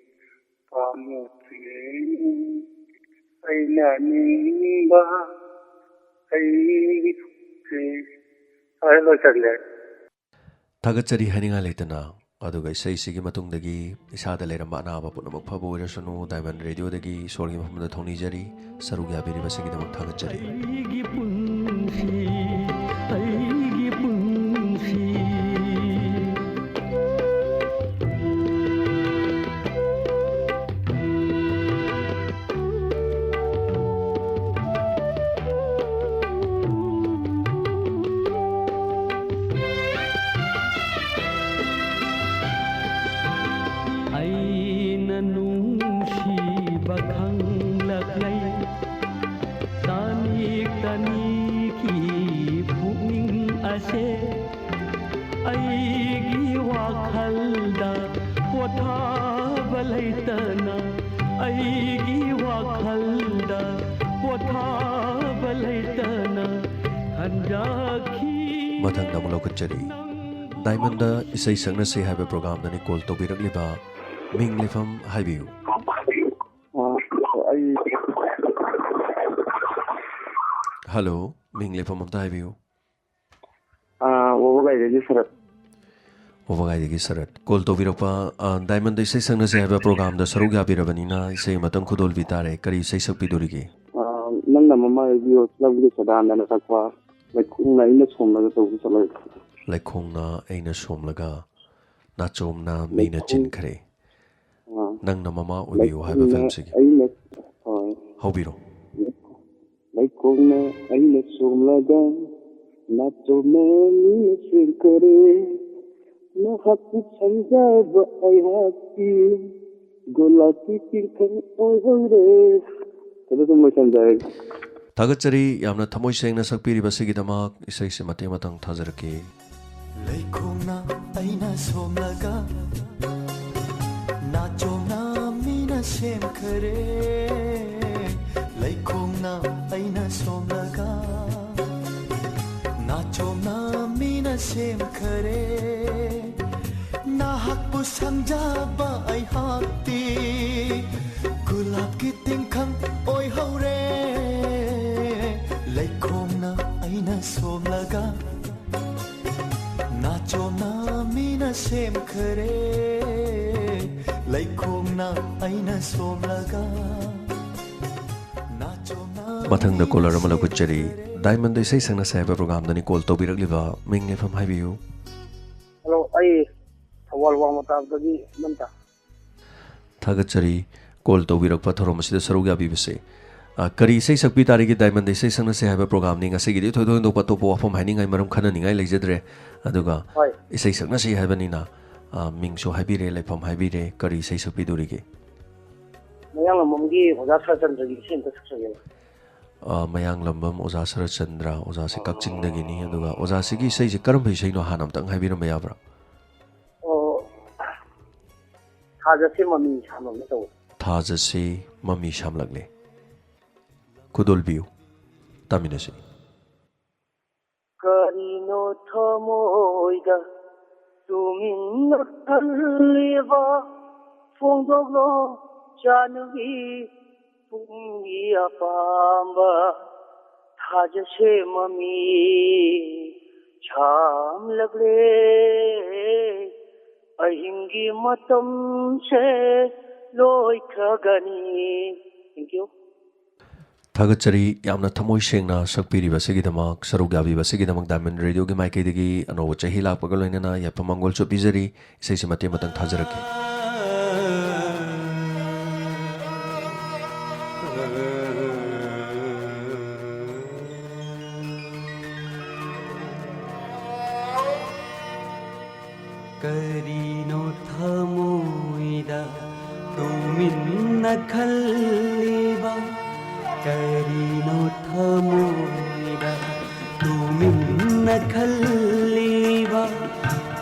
ꯄꯥꯝꯃꯨꯈꯤ ꯑꯩꯅ ꯅꯤꯡꯕ ꯑꯩꯒꯤ ꯂꯣꯏꯁꯜꯂꯦ ꯊꯥꯒꯠꯆꯔꯤ ꯍꯥꯏꯅꯤꯡꯉꯥꯏ ꯂꯩꯇꯅ ꯑꯗꯨꯒ ꯏꯁꯩꯁꯤꯒꯤ ꯃꯇꯨꯡꯗꯒꯤ ꯏꯁꯥꯗ ꯂꯩꯔꯝꯕ ꯑꯅꯥꯕ ꯄꯨꯝꯅꯃꯛ ꯐꯕ ꯑꯣꯏꯔꯁꯅꯨ ꯗꯥꯏꯃꯟ ꯔꯦꯗꯤꯑꯣꯗꯒꯤ ꯏꯁꯣꯔꯒꯤ ꯃꯐꯝꯗ ꯊꯧꯅꯤꯖꯔꯤ ꯁꯔꯨꯛ ꯌꯥꯕꯤꯔꯤꯕꯁꯤꯒꯤꯗꯃꯛ ꯊꯥꯒꯠꯆꯔꯤ ꯄꯣꯊꯥꯕ ꯂꯩꯇꯅ ꯑꯩꯒꯤ ꯋꯥꯈꯜꯗ ꯄꯣꯊꯥꯕ ꯂꯩꯇꯅ ꯍꯟꯖꯈꯤ ꯃꯊꯪꯗ ꯑꯃꯨꯛ ꯂꯧꯈꯠꯆꯔꯤ ꯗꯥꯏꯃꯟꯗ ꯏꯁꯩ ꯁꯛꯅꯁꯦ ꯍꯥꯏꯕ ꯄ꯭ꯔꯣꯒ꯭ꯔꯥꯝꯗꯅꯤ ꯀꯣꯜ ꯇꯧꯕꯤꯔꯛꯂꯤꯕ ꯃꯤꯡ ꯂꯩꯐꯝ ꯍꯥꯏꯕꯤꯌꯨ ꯑꯩ ꯍꯜꯂꯣ ꯃꯤꯡ ꯂꯩꯐꯝ ꯑꯝꯇ ꯍꯥꯏꯕꯤꯌꯨ ꯋꯥꯕꯒꯥꯏꯗꯒꯤ ꯁꯔꯠ ꯋꯥꯕꯒꯥꯏꯗꯒꯤ ꯁꯔꯠ ꯀꯣꯜ ꯇꯧꯕꯤꯔꯛꯄ ꯗꯥꯏꯃꯟꯗ ꯏꯁꯩ ꯁꯛꯅꯁꯦ ꯍꯥꯏꯕ ꯄ꯭ꯔꯣꯒ꯭ꯔꯥꯝꯗ ꯁꯔꯨꯛ ꯌꯥꯕꯤꯔꯕꯅꯤꯅ ꯏꯁꯩ ꯑꯃꯇꯪ ꯈꯨꯗꯣꯜꯕꯤ ꯇꯥꯔꯦ ꯀꯔꯤ ꯏꯁꯩ ꯁꯛꯄꯤꯗꯣꯔꯤꯒꯦ ꯅꯪꯅ ꯃꯃꯥ ꯍꯥꯏꯕꯤꯌꯣ ꯂꯧꯒꯤ ꯁꯗꯥꯟꯗꯅ ꯁꯛꯄ ꯂꯩꯈꯣꯡꯅ ꯑꯩꯅ ꯁꯣꯝꯂꯒ ꯇꯧꯕ ꯆꯠꯂꯒ ꯂꯩꯈꯣꯡꯅ ꯑꯩꯅ ꯁꯣꯝꯂꯒ ꯅꯥꯆꯣꯝꯅ ꯃꯤꯅ ꯆꯤꯟꯈ꯭ꯔꯦ ꯅꯪꯅ ꯃꯃꯥ ꯑꯣꯏꯕꯤꯌꯨ ꯍꯥꯏꯕ ꯐꯤꯜꯝꯁꯤꯒꯤ ꯑꯩꯅ ꯍꯣꯏ ꯍꯧꯕꯤꯔꯣ ꯂꯩꯈꯣꯡꯅ ꯑꯩꯅ ꯁꯣꯝꯂꯒ ꯅꯥꯆꯣꯝꯅ ꯃꯤꯅ ꯆꯤꯟꯈ꯭ꯔꯦ ꯅꯍꯥꯛꯄꯨ ꯁꯪꯖꯕ ꯑꯩꯍꯥꯛꯀꯤ ꯒꯣꯂꯥꯞꯀꯤ ꯇꯤꯡꯈꯪ ꯑꯣꯏꯍꯧꯔꯦ ꯑꯗꯨꯝ ꯂꯣꯏꯁꯟꯖꯔꯒꯦ ꯊꯥꯒꯠꯆꯔꯤ ꯌꯥꯝꯅ ꯊꯃꯣꯏ ꯁꯦꯡꯅ ꯁꯛꯄꯤꯔꯤꯕꯁꯤꯒꯤꯗꯃꯛ ꯏꯁꯩꯁꯤ ꯃꯇꯦꯡ ꯃꯇꯪ ꯊꯥꯖꯔꯛꯀꯦ ꯂꯩꯈꯣꯡꯅ ꯑꯩꯅ ꯁꯣꯝꯂꯒ ꯅꯥꯆꯣꯝꯅ ꯃꯤꯅ ꯁꯦꯝꯈꯔꯦ ꯂꯩꯈꯣꯡꯅ ꯑꯩꯅ ꯁꯣꯝꯂꯒ ꯅꯥꯆꯣꯝꯅ ꯃꯤꯅ ꯁꯦꯝꯈꯔꯦ ꯅꯍꯥꯛꯄꯨ ꯁꯪꯖꯕ ꯑꯩꯍꯥꯛꯇꯤ ꯒꯨꯂꯥꯞꯀꯤ ꯇꯤꯡꯈꯪ ꯑꯣꯏꯍꯧꯔꯦ ꯂꯩꯈꯣꯡꯅ ꯑꯩꯅ ꯁꯣꯝꯂꯒ ꯅꯥꯆꯣꯝꯅ ꯃꯤꯅ ꯁꯦꯝꯈꯔꯦ ꯂꯩꯈꯣꯡꯅ ꯑꯩꯅ ꯁꯣꯝꯂꯒ ꯅꯥꯆꯣꯝꯅ ꯃꯊꯪꯗ ꯀꯣꯂꯔ ꯑꯃ ꯂꯧꯈꯠꯆꯔꯤ ꯗꯥꯏꯃꯟꯗ ꯏꯁꯩ ꯁꯛꯅꯁꯦ ꯍꯥꯏꯕ ꯄ꯭ꯔꯣꯒ꯭ꯔꯥꯝꯗꯅꯤ ꯀꯣꯜ ꯇꯧꯕꯤꯔꯛꯂꯤꯕ ꯃꯤꯡ ꯂꯩꯐꯝ ꯍꯥꯏꯕꯤꯌꯨ ꯍꯜꯂꯣ ꯑꯩ ꯊꯧꯕꯥꯜ ꯋꯥꯡꯃꯇꯥꯕꯗꯒꯤ ꯃꯟꯇ ꯊꯥꯒꯠꯆꯔꯤ ꯀꯣꯜ ꯇꯧꯕꯤꯔꯛꯄ ꯊꯧꯔꯝ ꯑꯁꯤꯗ ꯁꯔꯨꯛ ꯌꯥꯕꯤꯕꯁꯦ ꯀꯔꯤ ꯏꯁꯩ ꯁꯛꯄꯤ ꯇꯥꯔꯤꯒꯦ ꯗꯥꯏꯃꯟꯗ ꯏꯁꯩ ꯁꯛꯅꯁꯦ ꯍꯥꯏꯕ ꯄ꯭ꯔꯣꯒ꯭ꯔꯥꯝꯅꯤ ꯉꯁꯤꯒꯤꯗꯤ ꯊꯣꯏꯗꯣꯛ ꯍꯦꯟꯗꯣꯛꯄ ꯑꯇꯣꯞꯄ ꯋꯥꯐꯝ ꯍꯥꯏꯅꯤꯡꯉꯥꯏ ꯃꯔꯝ ꯈꯟꯅꯅꯤꯡꯉꯥꯏ ꯂꯩꯖꯗ꯭ꯔꯦ ꯑꯗꯨꯒ ꯍꯣꯏ ꯏꯁꯩ ꯁꯛꯅꯁꯦ ꯍꯥꯏꯕꯅꯤꯅ ꯃꯤꯡꯁꯨ ꯍꯥꯏꯕꯤꯔꯦ ꯂꯩꯐꯝ ꯍꯥꯏꯕꯤꯔꯦ ꯀꯔꯤ ꯏꯁꯩ ꯁꯛꯄꯤꯗꯣꯔꯤꯒꯦ ꯃꯌꯥꯡꯂꯝꯕꯝꯒꯤ ꯑꯣꯖꯥ ꯁꯔꯆꯟꯗ꯭ꯔꯒꯤ ꯏꯁꯩ ꯑꯝꯇ ꯁꯛꯆꯒꯦꯕ ꯃꯌꯥꯡꯂꯝꯕꯝ ꯑꯣꯖꯥ ꯁꯔꯠꯆꯟꯗ꯭ꯔ ꯑꯣꯖꯥꯁꯦ ꯀꯛꯆꯤꯡꯗꯒꯤꯅꯤ ꯑꯗꯨꯒ ꯑꯣꯖꯥꯁꯤꯒꯤ ꯏꯁꯩꯁꯦ ꯀꯔꯝꯕ ꯏꯁꯩꯅꯣ ꯍꯥꯟꯅ ꯑꯝꯇꯪ ꯍꯥꯏꯕꯤꯔꯝꯕ ꯌꯥꯕ꯭ꯔꯥ ꯊꯥꯖꯁꯦ ꯃꯃꯤ ꯁꯥꯃꯝꯅ ꯇꯧꯕ ꯊꯥꯖꯁꯦ ꯃꯃꯤ ꯁꯥꯝꯂꯛꯂꯦ ꯈꯨꯗꯣꯜꯕꯤꯌꯨ ꯇꯥꯃꯤꯟꯅꯁꯤ ꯀꯔꯤꯅꯣ ꯊꯃꯣꯏꯗ ꯇꯨꯃꯤꯟꯅ ꯊꯜꯂꯤꯕ ꯐꯣꯡꯗꯣꯛꯂꯣ ꯆꯥꯅꯕꯤ ꯄꯨꯡꯒꯤ ꯑꯄꯥꯝꯕ ꯊꯥꯖꯁꯦ ꯃꯃꯤ ꯁꯥꯝꯂꯛꯂꯦ ꯑꯍꯤꯡꯒꯤ ꯃꯇꯝꯁꯦ ꯂꯣꯏꯈ꯭ꯔꯒꯅꯤ ꯊꯦꯡꯛ ꯌꯨ ꯊꯥꯒꯠꯆꯔꯤ ꯌꯥꯝꯅ ꯊꯃꯣꯏ ꯁꯦꯡꯅ ꯁꯛꯄꯤꯔꯤꯕꯁꯤꯒꯤꯗꯃꯛ ꯁꯔꯨꯛ ꯌꯥꯕꯤꯕꯁꯤꯒꯤꯗꯃꯛ ꯗꯥꯏꯃꯟ ꯔꯦꯗꯤꯑꯣꯒꯤ ꯃꯥꯏꯀꯩꯗꯒꯤ ꯑꯅꯧꯕ ꯆꯍꯤ ꯂꯥꯛꯄꯒ ꯂꯣꯏꯅꯅ ꯌꯥꯏꯐ ꯃꯪꯒꯣꯜꯁꯨ ꯄꯤꯖꯔꯤ ꯏꯁꯩꯁꯤ ꯃꯇꯦꯡ ꯃꯇꯪ ꯊꯥꯖꯔꯛꯀꯦ ꯀꯔꯤꯅꯣ ꯊꯃꯣꯏꯗ ꯇꯨꯃꯤꯟꯅ ꯈꯜꯂꯤꯕ ꯀꯔꯤꯅꯣ ꯊꯃꯣꯏꯗ ꯇꯨꯃꯤꯟꯅ ꯈꯜꯂꯤꯕ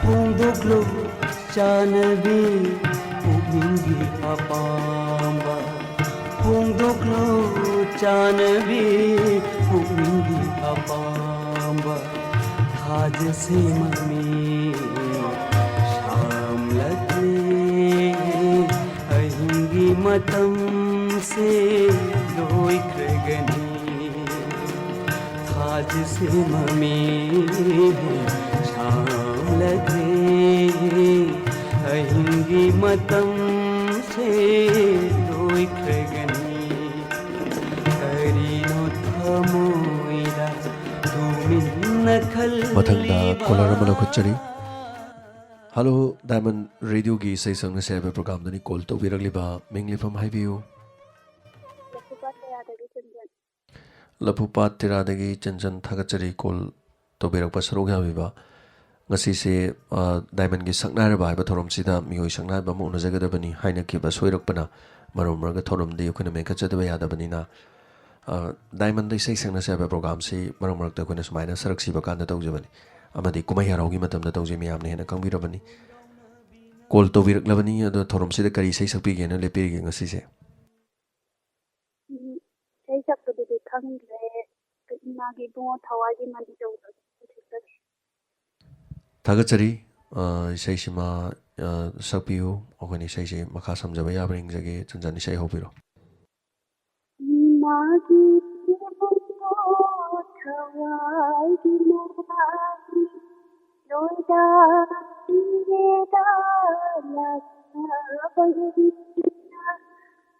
ꯐꯣꯡꯗꯣꯛꯂꯣ ꯆꯥꯅꯕꯤ ꯄꯨꯛꯅꯤꯡꯒꯤ ꯑꯄꯥꯝꯕ ꯐꯣꯡꯗꯣꯛꯂꯣ ꯆꯥꯅꯕꯤ ꯄꯨꯛꯅꯤꯡꯒꯤ ꯑꯄꯥꯝꯕ ꯊꯥꯖꯁꯦ ꯃꯃꯤ ꯑꯍꯤꯡꯒꯤ ꯃꯇꯝꯁꯦ ꯂꯣꯏꯈ꯭ꯔꯒꯅꯤ ꯊꯥꯖꯁꯦ ꯃꯃꯤ ꯁꯥꯝꯂꯛꯂꯦ ꯑꯍꯤꯡꯒꯤ ꯃꯇꯝꯁꯦ ꯂꯣꯏꯈ꯭ꯔꯒꯅꯤ ꯀꯔꯤꯅꯣ ꯊꯃꯣꯏꯗ ꯇꯨꯃꯤꯟꯅ ꯃꯊꯪꯗ ꯈꯜꯂꯤꯕ ꯀꯣꯂꯔ ꯑꯃ ꯂꯧꯈꯠꯆꯔꯤ ꯍꯜꯂꯣ ꯗꯥꯏꯃꯟ ꯔꯦꯗꯤꯑꯣꯒꯤ ꯏꯁꯩ ꯁꯛꯅꯁꯦ ꯍꯥꯏꯕ ꯄ꯭ꯔꯣꯒ꯭ꯔꯥꯝꯗꯅꯤ ꯀꯣꯜ ꯇꯧꯕꯤꯔꯛꯂꯤꯕ ꯃꯤꯡ ꯂꯩꯐꯝ ꯍꯥꯏꯕꯤꯌꯨ ꯂꯐꯨꯄꯥꯠ ꯇꯦꯔꯥꯗꯒꯤ ꯆꯟꯖꯟ ꯊꯥꯒꯠꯆꯔꯤ ꯀꯣꯜ ꯇꯧꯕꯤꯔꯛꯄ ꯁꯔꯨꯛ ꯌꯥꯕꯤꯕ ꯉꯁꯤꯁꯦ ꯗꯥꯏꯃꯟꯒꯤ ꯁꯛꯅꯥꯏꯔꯕ ꯍꯥꯏꯕ ꯊꯧꯔꯝꯁꯤꯗ ꯃꯤꯑꯣꯏ ꯁꯛꯅꯥꯏꯕ ꯑꯃ ꯎꯅꯖꯒꯗꯕꯅꯤ ꯍꯥꯏꯅꯈꯤꯕ ꯁꯣꯏꯔꯛꯄꯅ ꯃꯔꯝ ꯑꯣꯏꯔꯒ ꯊꯧꯔꯝꯗꯤ ꯑꯩꯈꯣꯏꯅ ꯃꯦꯟꯈꯠꯆꯗꯕ ꯌꯥꯗꯕꯅꯤꯅ ꯗꯥꯏꯃꯟꯗ ꯏꯁꯩ ꯁꯛꯅꯁꯦ ꯍꯥꯏꯕ ꯄ꯭ꯔꯣꯒ꯭ꯔꯥꯝꯁꯤ ꯃꯔꯛ ꯃꯔꯛꯇ ꯑꯩꯈꯣꯏꯅ ꯁꯨꯃꯥꯏꯅ ꯁꯔꯛꯁꯤꯕ ꯀꯥꯟꯗ ꯇꯧꯖꯕꯅꯤ ꯑꯃꯗꯤ ꯀꯨꯝꯍꯩ ꯍꯔꯥꯎꯒꯤ ꯃꯇꯝꯗ ꯇꯧꯖꯩ ꯃꯌꯥꯝꯅ ꯍꯦꯟꯅ ꯈꯪꯕꯤꯔꯕꯅꯤ ꯀꯣꯜ ꯇꯧꯕꯤꯔꯛꯂꯕꯅꯤ ꯑꯗꯣ ꯊꯧꯔꯝꯁꯤꯗ ꯀꯔꯤ ꯏꯁꯩ ꯁꯛꯄꯤꯒꯦꯅ ꯂꯦꯞꯄꯤꯔꯤꯒꯦ ꯉꯁꯤꯁꯦ? ꯏꯁꯩ ꯁꯛꯄꯗꯨꯗꯤ ꯈꯪꯗ꯭ꯔꯦ. ꯏꯃꯥꯒꯤ ꯏꯕꯨꯡꯉꯣ ꯊꯋꯥꯏꯒꯤ ꯃꯔꯤ ꯇꯧꯕꯗꯣ ꯁꯛꯆꯒꯦ. ꯊꯥꯒꯠꯆꯔꯤ. ꯏꯁꯩꯁꯤꯃ ꯁꯛꯄꯤꯌꯨ. ꯑꯩꯈꯣꯏꯅ ꯏꯁꯩꯁꯦ ꯃꯈꯥ ꯁꯝꯖꯕ ꯌꯥꯕ꯭ꯔꯥ ꯌꯦꯡꯖꯒꯦ. ꯆꯟꯖꯥꯟ ꯏꯁꯩ ꯍꯧꯕꯤꯔꯣ. 이마기ꯊꯋꯥꯏꯒꯤ ꯃꯔꯤ ꯅꯣꯏꯗ ꯏꯔꯦꯗ ꯂꯥꯛꯆꯕꯒꯤꯅ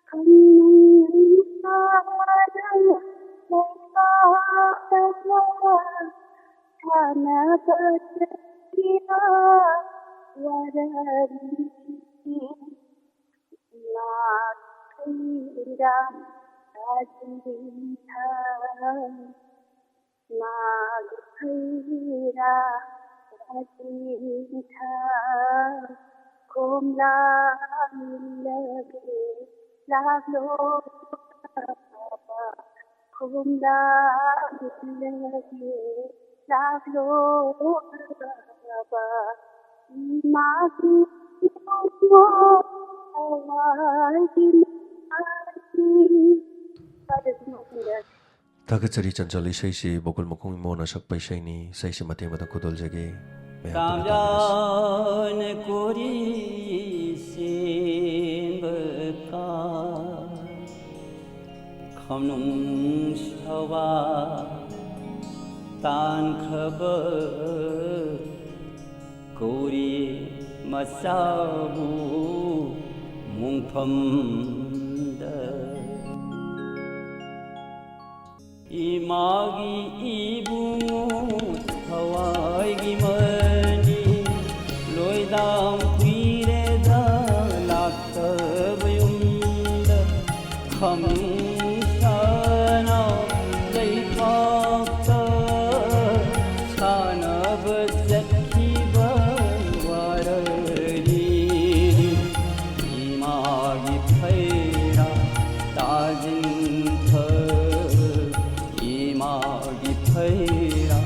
ꯈꯪꯅꯨꯡꯁꯥꯗ ꯂꯩꯕꯥꯛꯇ ꯁꯥꯟꯅꯕ ꯆꯠꯈꯤꯕ ꯋꯥꯔꯤꯅꯤ. 나그라 아진타 나그라 아진타 곰라밀라게 라로 곰라밀라게 라로 마기 ꯊꯥꯒꯠꯆꯔꯤ ꯆꯟꯆꯜ. ꯏꯁꯩꯁꯤ ꯕꯣꯀꯜ ꯃꯈꯣꯡ ꯏꯃꯣꯅ ꯁꯛꯄ ꯏꯁꯩꯅꯤ. ꯏꯁꯩꯁꯤ ꯃꯇꯦꯛ ꯑꯃꯇ ꯈꯨꯗꯣꯜꯖꯒꯦ. ꯃꯌꯥꯝ ꯄꯨꯟꯅ ꯇꯥꯃꯤꯟꯅꯁꯤ. Tamjan kori senbka Khamnung shawa tan khabar Kori masabu mungpham da Imagi ibungu thawai mani loidam pire da laktabuyunda khamshana leipakta chanab zakhiba warani imagi phaira tajin imagi phaira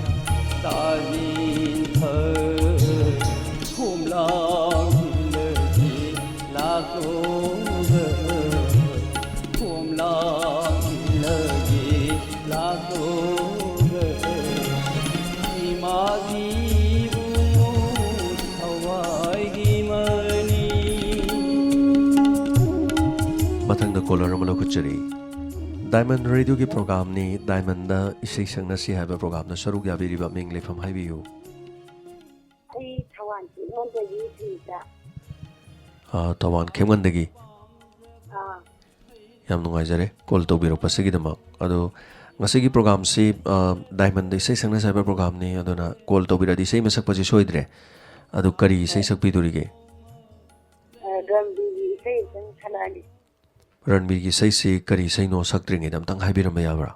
tajin khumlang lagi lago khumlang lagi lago imagi bu thawai gi mani. ꯃꯊꯪꯗ ꯀꯣꯂꯔ ꯑꯃ ꯂꯧꯈꯠꯆꯔꯤ. ꯗꯥꯏꯃꯟ ꯔꯦꯗꯤꯑꯣꯒꯤ ꯄ꯭ꯔꯣꯒ꯭ꯔꯥꯝꯅꯤ. ꯗꯥꯏꯃꯟꯗ ꯏꯁꯩ ꯁꯛꯅꯁꯤ ꯍꯥꯏꯕ ꯄ꯭ꯔꯣꯒ꯭ꯔꯥꯝꯗ ꯁꯔꯨꯛ ꯌꯥꯕꯤꯔꯤꯕ ꯃꯤꯡ ꯂꯩꯐꯝ ꯍꯥꯏꯕꯤꯌꯨ. ꯑꯩ ꯊꯧꯕꯥꯜ ꯆꯤꯡꯂꯣꯝꯗꯒꯤ ꯁꯨꯅꯤꯇꯥ. ꯊꯧꯕꯥꯜ ꯈꯦꯝꯒꯟꯗꯒꯤ. ꯌꯥꯝ ꯅꯨꯡꯉꯥꯏꯖꯔꯦ ꯀꯣꯜ ꯇꯧꯕꯤꯔꯛꯄꯁꯤꯒꯤꯗꯃꯛ. ꯑꯗꯣ ꯉꯁꯤꯒꯤ ꯄ꯭ꯔꯣꯒ꯭ꯔꯥꯝꯁꯤ ꯗꯥꯏꯃꯟꯗ ꯏꯁꯩ ꯁꯛꯅꯁꯤ ꯍꯥꯏꯕ ꯄ꯭ꯔꯣꯒ꯭ꯔꯥꯝꯅꯤ. ꯑꯗꯨꯅ ꯀꯣꯜ ꯇꯧꯕꯤꯔꯛꯑꯗꯤ ꯏꯁꯩ ꯑꯃ ꯁꯛꯄꯁꯤ ꯁꯣꯏꯗ꯭ꯔꯦ. ꯑꯗꯨ ꯀꯔꯤ ꯏꯁꯩ ꯁꯛꯄꯤꯗꯣꯔꯤꯒꯦ? ꯔꯟꯕꯤꯒꯤ ꯏꯁꯩ ꯑꯗꯨꯝ ꯁꯛꯂꯛꯑꯅꯤ. ꯔꯟꯕꯤꯔꯒꯤ ꯏꯁꯩꯁꯤ ꯀꯔꯤ ꯏꯁꯩꯅꯣ ꯁꯛꯇ꯭ꯔꯤꯉꯩꯗ ꯑꯝꯇꯪ ꯍꯥꯏꯕꯤꯔꯝꯕ ꯌꯥꯕ꯭ꯔꯥ?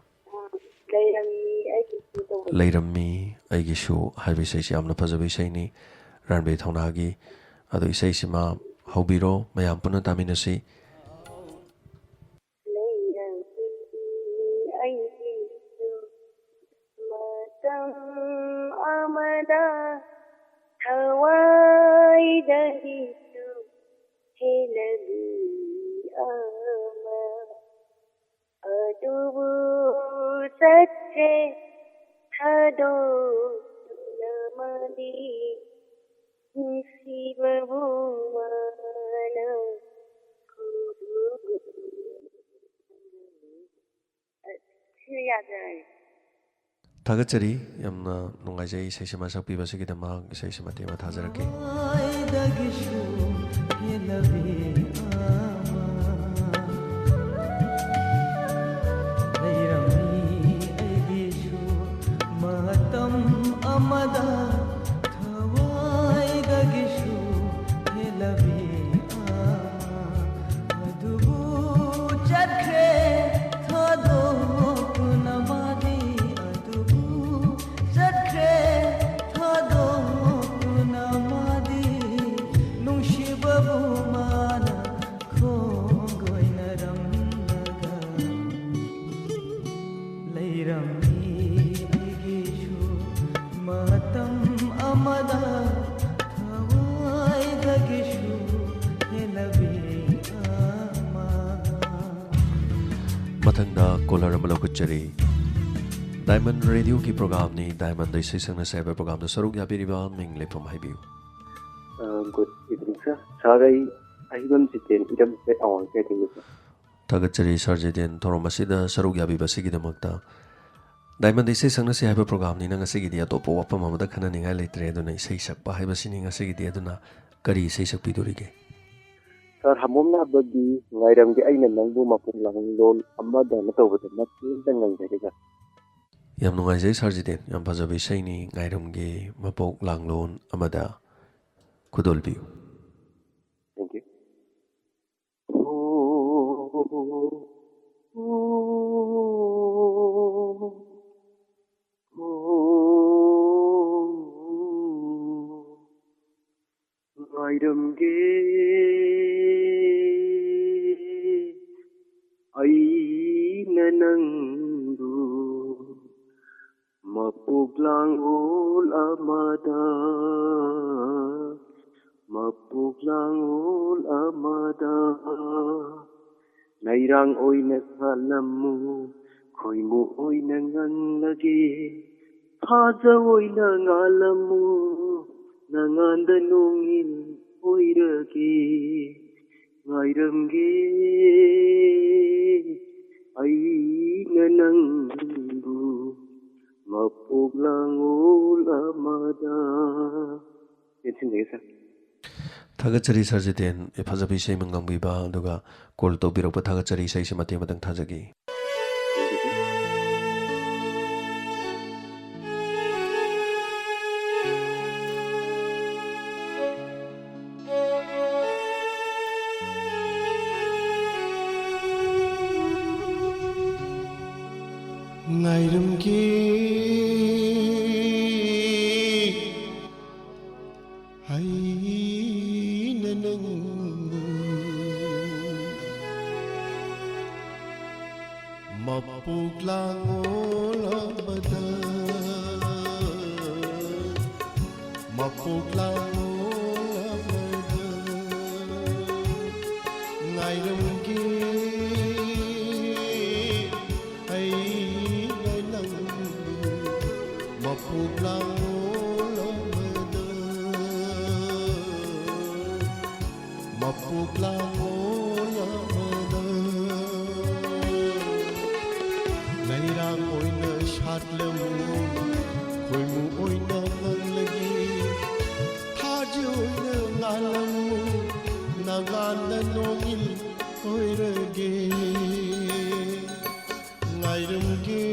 ꯂꯩꯔꯝꯃꯤ ꯑꯩꯒꯤꯁꯨ ꯇꯧꯕ. ꯂꯩꯔꯝꯃꯤ ꯑꯩꯒꯤꯁꯨ ꯍꯥꯏꯕ ꯏꯁꯩꯁꯤ ꯌꯥꯝꯅ ꯐꯖꯕ ꯏꯁꯩꯅꯤ. ꯔꯟꯕꯤꯔ ꯊꯧꯅꯥꯒꯤ. ꯑꯗꯣ ꯏꯁꯩꯁꯤꯃ ꯍꯧꯕꯤꯔꯣ. ꯃꯌꯥꯝ ꯄꯨꯟꯅ ꯇꯥꯃꯤꯟꯅꯁꯤ. ꯑꯩꯒꯤꯁꯨ ꯃꯇꯝ ꯑꯃꯗ ꯊꯋꯥꯏꯗꯒꯤꯁꯨ ꯍꯦꯜꯂꯕꯤ ꯑꯃ ꯑꯗꯨꯕꯨ ꯆꯠꯈ꯭ꯔꯦ ꯊꯥꯗꯣꯛꯂꯝꯃꯗꯤ ꯅꯨꯡꯁꯤꯕꯕꯨ ꯃꯥꯅ ꯊꯥꯒꯠꯆꯔꯤ. ꯌꯥꯝꯅ ꯅꯨꯡꯉꯥꯏꯖꯩ ꯏꯁꯩꯁꯤꯃ ꯁꯛꯄꯤꯕꯁꯤꯒꯤꯗꯃꯛ. ꯏꯁꯩꯁꯤ ꯃꯇꯦꯛ ꯑꯃ ꯊꯥꯖꯔꯛꯀꯦ. matam amada thawai dagishu colour ꯑꯃ ꯂꯧꯈꯠꯆꯔꯤ ꯗꯥꯏꯃꯟ ꯔꯦꯗꯤꯑꯣꯒꯤ ꯄ꯭ꯔꯣꯒ꯭ꯔꯥꯝꯅꯤ ꯗꯥꯏꯃꯟꯗ ꯏꯁꯩ ꯁꯛꯅꯁꯦ ꯍꯥꯏꯕ ꯄ꯭ꯔꯣꯒ꯭ꯔꯥꯝꯗ ꯁꯔꯨꯛ ꯌꯥꯕꯤꯔꯤꯕ ꯃꯤꯡ ꯂꯩꯐꯝ ꯍꯥꯏꯕꯤꯌꯨ Good evening, sir. Sir, I don't sit in item set on getting it. ꯊꯥꯒꯠꯆꯔꯤ ꯁꯥꯔ ꯖꯦꯗꯦꯟ ꯊꯧꯔꯝ ꯑꯁꯤꯗ ꯁꯔꯨꯛ ꯌꯥꯕꯤꯕꯁꯤꯒꯤꯗꯃꯛꯇ ꯗꯥꯏꯃꯟꯗ ꯏꯁꯩ ꯁꯛꯅꯁꯦ ꯍꯥꯏꯕ ꯄ꯭ꯔꯣꯒ꯭ꯔꯥꯝꯅꯤꯅ ꯉꯁꯤꯒꯤꯗꯤ ꯑꯇꯣꯞꯄ ꯋꯥꯐꯝ ꯑꯃꯗ ꯈꯟꯅꯅꯤꯡꯉꯥꯏ ꯂꯩꯇ꯭ꯔꯦ ꯑꯗꯨꯅ ꯏꯁꯩ ꯁꯛꯄ ꯍꯥꯏꯕꯁꯤꯅꯤ ꯉꯁꯤꯒꯤꯗꯤ ꯑꯗꯨꯅ ꯀꯔꯤ ꯏꯁꯩ ꯁꯛꯄꯤꯗꯣꯔꯤꯒꯦ Sir, Hamomnabagi, Nairamgi, I Nangu Mapulang, Lol, Amada, Nato, the Natin, and Veriga. ꯌꯥꯝ ꯅꯨꯡꯉꯥꯏꯖꯩ ꯁꯥꯔ ꯖꯦꯗꯦꯟ ꯌꯥꯝ ꯐꯖꯕ ꯏꯁꯩꯅꯤ ꯉꯥꯏꯔꯝꯒꯤ ꯃꯄꯣꯛ ꯂꯥꯡꯂꯣꯟ ꯑꯃꯗ ꯈꯨꯗꯣꯜꯕꯤꯌꯨ Thank you. Nairamgi, I Nanangu. Mapuglang ul amada, mapuglang ul amada. Nairang oy na salamu, koy mo oy nangang lagi. Haza oy nangalamu, nangandanungin oy ragi. Nairamgi, ay nanangu. Mapuglang ul amada. Sir. ꯊꯥꯒꯠꯆꯔꯤ ꯁꯥꯔ ꯖꯦꯗꯦꯟ ꯐꯖꯕ ꯏꯁꯩ ꯑꯃ ꯉꯪꯕꯤꯕ ꯑꯗꯨꯒ ꯀꯣꯜ ꯇꯧꯕꯤꯔꯛꯄ ꯊꯥꯒꯠꯆꯔꯤ ꯏꯁꯩꯁꯤ ꯃꯇꯦꯡ ꯑꯃꯇꯪ ꯊꯥꯖꯒꯦ Nairamgi Hai Nanangu Mapuglang ul amada Mapuglang ul amada Nairamgi Hai Mapuglang ul amada Mapuglang ul amada Nairang oy na shatlamu Koy mo oy na nanglagi Haji oy na ngalamu Nangandanongil oy ragi Nairamgi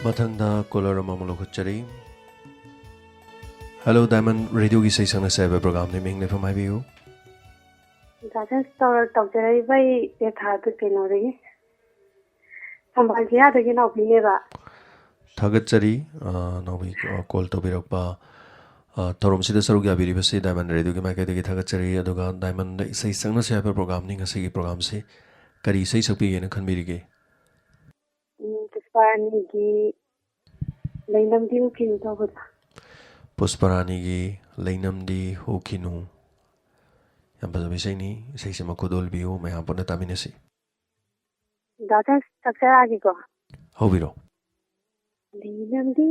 ꯃꯊꯪꯗ ꯀꯣꯂꯔ ꯑꯃ ꯂꯧꯈꯠꯆꯔꯤ ꯍꯜꯂꯣ ꯗꯥꯏꯃꯟ ꯔꯦꯗꯤꯑꯣꯒꯤ ꯏꯁꯩ ꯁꯛꯅꯁꯦ ꯍꯥꯏꯕ ꯄ꯭ꯔꯣꯒ꯭ꯔꯥꯝꯅꯤ ꯃꯤꯡ ꯂꯩꯐꯝ ꯍꯥꯏꯕꯤꯌꯨ ꯗꯥꯗꯥ ꯇꯧꯖꯔꯛꯏꯕ ꯑꯩ ꯇꯦꯊꯥꯗꯨ ꯀꯩꯅꯣꯗꯒꯤ ꯊꯧꯕꯥꯜ ꯖꯤꯂꯥꯗꯒꯤ ꯅꯥꯎꯕꯤꯅꯦꯕ ꯊꯥꯒꯠꯆꯔꯤ ꯅꯥꯎꯕꯤ ꯀꯣꯜ ꯇꯧꯕꯤꯔꯛꯄ ꯊꯧꯔꯝꯁꯤꯗ ꯁꯔꯨꯛ ꯌꯥꯕꯤꯔꯤꯕꯁꯤ ꯗꯥꯏꯃꯟ ꯔꯦꯗꯤꯑꯣꯒꯤ ꯃꯥꯏꯀꯩꯗꯒꯤ ꯊꯥꯒꯠꯆꯔꯤ ꯑꯗꯨꯒ ꯗꯥꯏꯃꯟꯗ ꯏꯁꯩ ꯁꯛꯅꯁꯦ ꯍꯥꯏꯕ ꯄ꯭ꯔꯣꯒ꯭ꯔꯥꯝꯅꯤ ꯉꯁꯤꯒꯤ ꯄ꯭ꯔꯣꯒ꯭ꯔꯥꯝꯁꯤ ꯀꯔꯤ ꯏꯁꯩ ꯁꯛꯄꯤꯒꯦꯅ ꯈꯟꯕꯤꯔꯤꯒꯦ ꯄꯨꯁꯄꯥꯔꯥꯅꯤꯒꯤ ꯂꯩꯅꯝꯗꯤ ꯎꯈꯤꯅꯨ ꯇꯧꯕꯗꯣ ꯄꯨꯁꯄꯥꯔꯥꯅꯤꯒꯤ ꯂꯩꯅꯝꯗꯤ ꯍꯨꯈꯤꯅꯨ ꯌꯥꯝ ꯐꯖꯕ ꯏꯁꯩꯅꯤ ꯏꯁꯩꯁꯤꯃ ꯈꯨꯗꯣꯜꯕꯤꯌꯨ ꯃꯌꯥꯝ ꯄꯨꯟꯅ ꯇꯥꯃꯤꯟꯅꯁꯤ ꯗꯥꯗꯥ ꯆꯥꯛꯆꯔꯛꯑꯒꯦꯀꯣ ꯍꯧꯕꯤꯔꯣ ꯂꯩꯅꯝꯗꯤ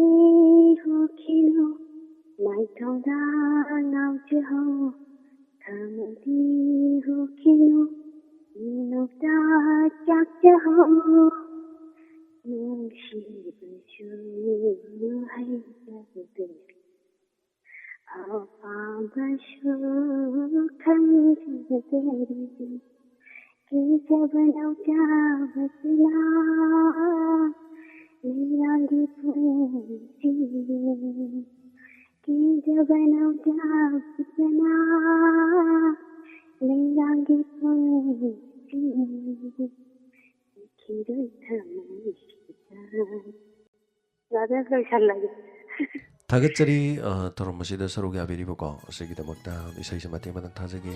ꯎꯈꯤꯅꯨ ꯃꯥꯏꯊꯣꯡꯗ ꯉꯥꯎꯖꯍꯧ ꯊꯃꯣꯏꯗꯤ ꯎꯈꯤꯅꯨ ꯃꯤꯅꯣꯛꯇ ꯆꯥꯛꯆꯍꯧ ꯅꯨꯡꯁꯤꯕꯁꯨ ꯍꯩꯇꯕꯗ ꯑꯄꯥꯝꯕꯁꯨ ꯈꯪꯖꯗꯔꯤ ꯀꯤꯖꯕ ꯂꯧꯖꯕꯁꯤꯅ ꯂꯩꯔꯥꯡꯒꯤ ꯄꯨꯟꯁꯤ ꯀꯤꯖꯕ ꯂꯧꯖꯕꯁꯤꯅ ꯂꯩꯔꯥꯡꯒꯤ ꯄꯨꯟꯁꯤ ꯈꯤꯔꯣꯏ ꯊꯃꯣꯏꯁꯤꯗ ꯗꯥꯗꯥ ꯂꯣꯏꯁꯜꯂꯒꯦ ꯊꯥꯒꯠꯆꯔꯤ ꯊꯧꯔꯝ ꯑꯁꯤꯗ ꯁꯔꯨꯛ ꯌꯥꯕꯤꯔꯤꯕꯀꯣ ꯑꯁꯤꯒꯤꯗꯃꯛꯇ ꯏꯁꯩꯁꯤ ꯃꯇꯦꯡ ꯑꯃꯇꯪ ꯊꯥꯖꯒꯦ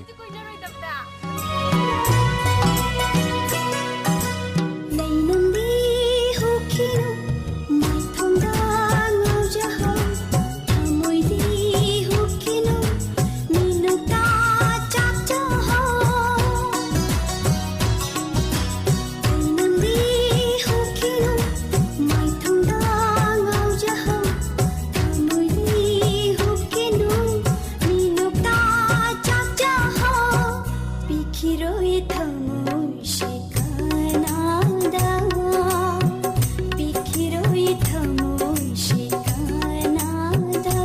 बिखिरोई थमोशी कानादा बिखिरोई थमोशी कानादा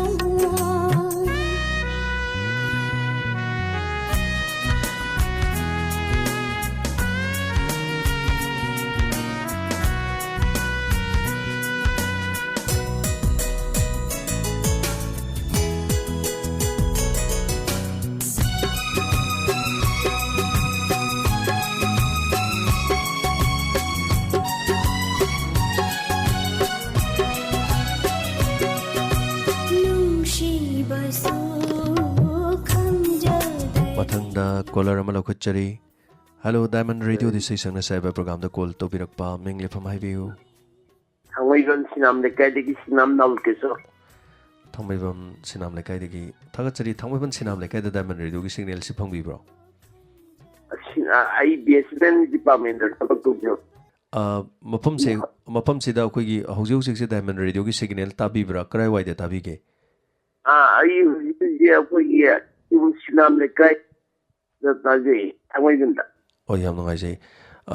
ꯃꯊꯪꯗ ꯀꯣꯂꯔ ꯑꯃ ꯂꯧꯈꯠꯆꯔꯤ ꯍꯜꯂꯣ ꯗꯥꯏꯃꯟ ꯔꯦꯗꯤꯑꯣꯗ ꯏꯁꯩ ꯁꯛꯅ ꯁꯥꯏꯕ ꯄ꯭ꯔꯣꯒ꯭ꯔꯥꯝꯗ ꯀꯣꯜ ꯇꯧꯕꯤꯔꯛꯄ ꯃꯤꯡ ꯂꯩꯐꯝ ꯍꯥꯏꯕꯤꯌꯨ ꯊꯥꯡꯃꯩꯕꯟ ꯁꯤꯅꯥꯝ ꯂꯩꯀꯥꯏꯗꯒꯤ ꯁꯤꯅꯥꯝ ꯅꯥꯎꯜꯀꯦꯁꯣ ꯊꯥꯡꯃꯩꯕꯟ ꯁꯤꯅꯥꯝ ꯂꯩꯀꯥꯏꯗꯒꯤ ꯊꯥꯒꯠꯆꯔꯤ ꯊꯥꯡꯃꯩꯕꯟ ꯁꯤꯅꯥꯝ ꯂꯩꯀꯥꯏꯗ ꯗꯥꯏꯃꯟ ꯔꯦꯗꯤꯑꯣꯒꯤ ꯁꯤꯒꯅꯦꯜꯁꯤ ꯐꯪꯕꯤꯕ꯭ꯔꯣ ꯑꯩ ꯕꯦꯁꯃꯦꯟ ꯗꯤꯄꯥꯔꯠꯃꯦꯟꯗ ꯊꯕꯛ ꯇꯧꯖꯩ ꯃꯐꯝꯁꯤꯗ ꯑꯩꯈꯣꯏꯒꯤ ꯍꯧꯖꯤꯛ ꯍꯧꯖꯤꯛꯁꯦ ꯗꯥꯏꯃꯟ ꯔꯦꯗꯤꯑꯣꯒꯤ ꯁꯤꯒꯅꯦꯜ ꯇꯥꯕꯤꯕ꯭ꯔꯥ ꯀꯔꯥꯏꯋꯥꯏꯗ ꯇꯥꯕꯤꯒꯦ ꯑꯩ ꯍꯧꯖꯤꯛꯁꯦ ꯑꯩꯈꯣꯏꯒꯤ ꯌꯨꯝ ꯁꯤꯅꯥꯝ ꯂꯩꯀꯥꯏꯗ ꯇꯥꯖꯩ ꯊꯥꯡꯃꯩꯕꯟꯗ ꯍꯣꯏ ꯌꯥꯝ ꯅꯨꯡꯉꯥꯏꯖꯩ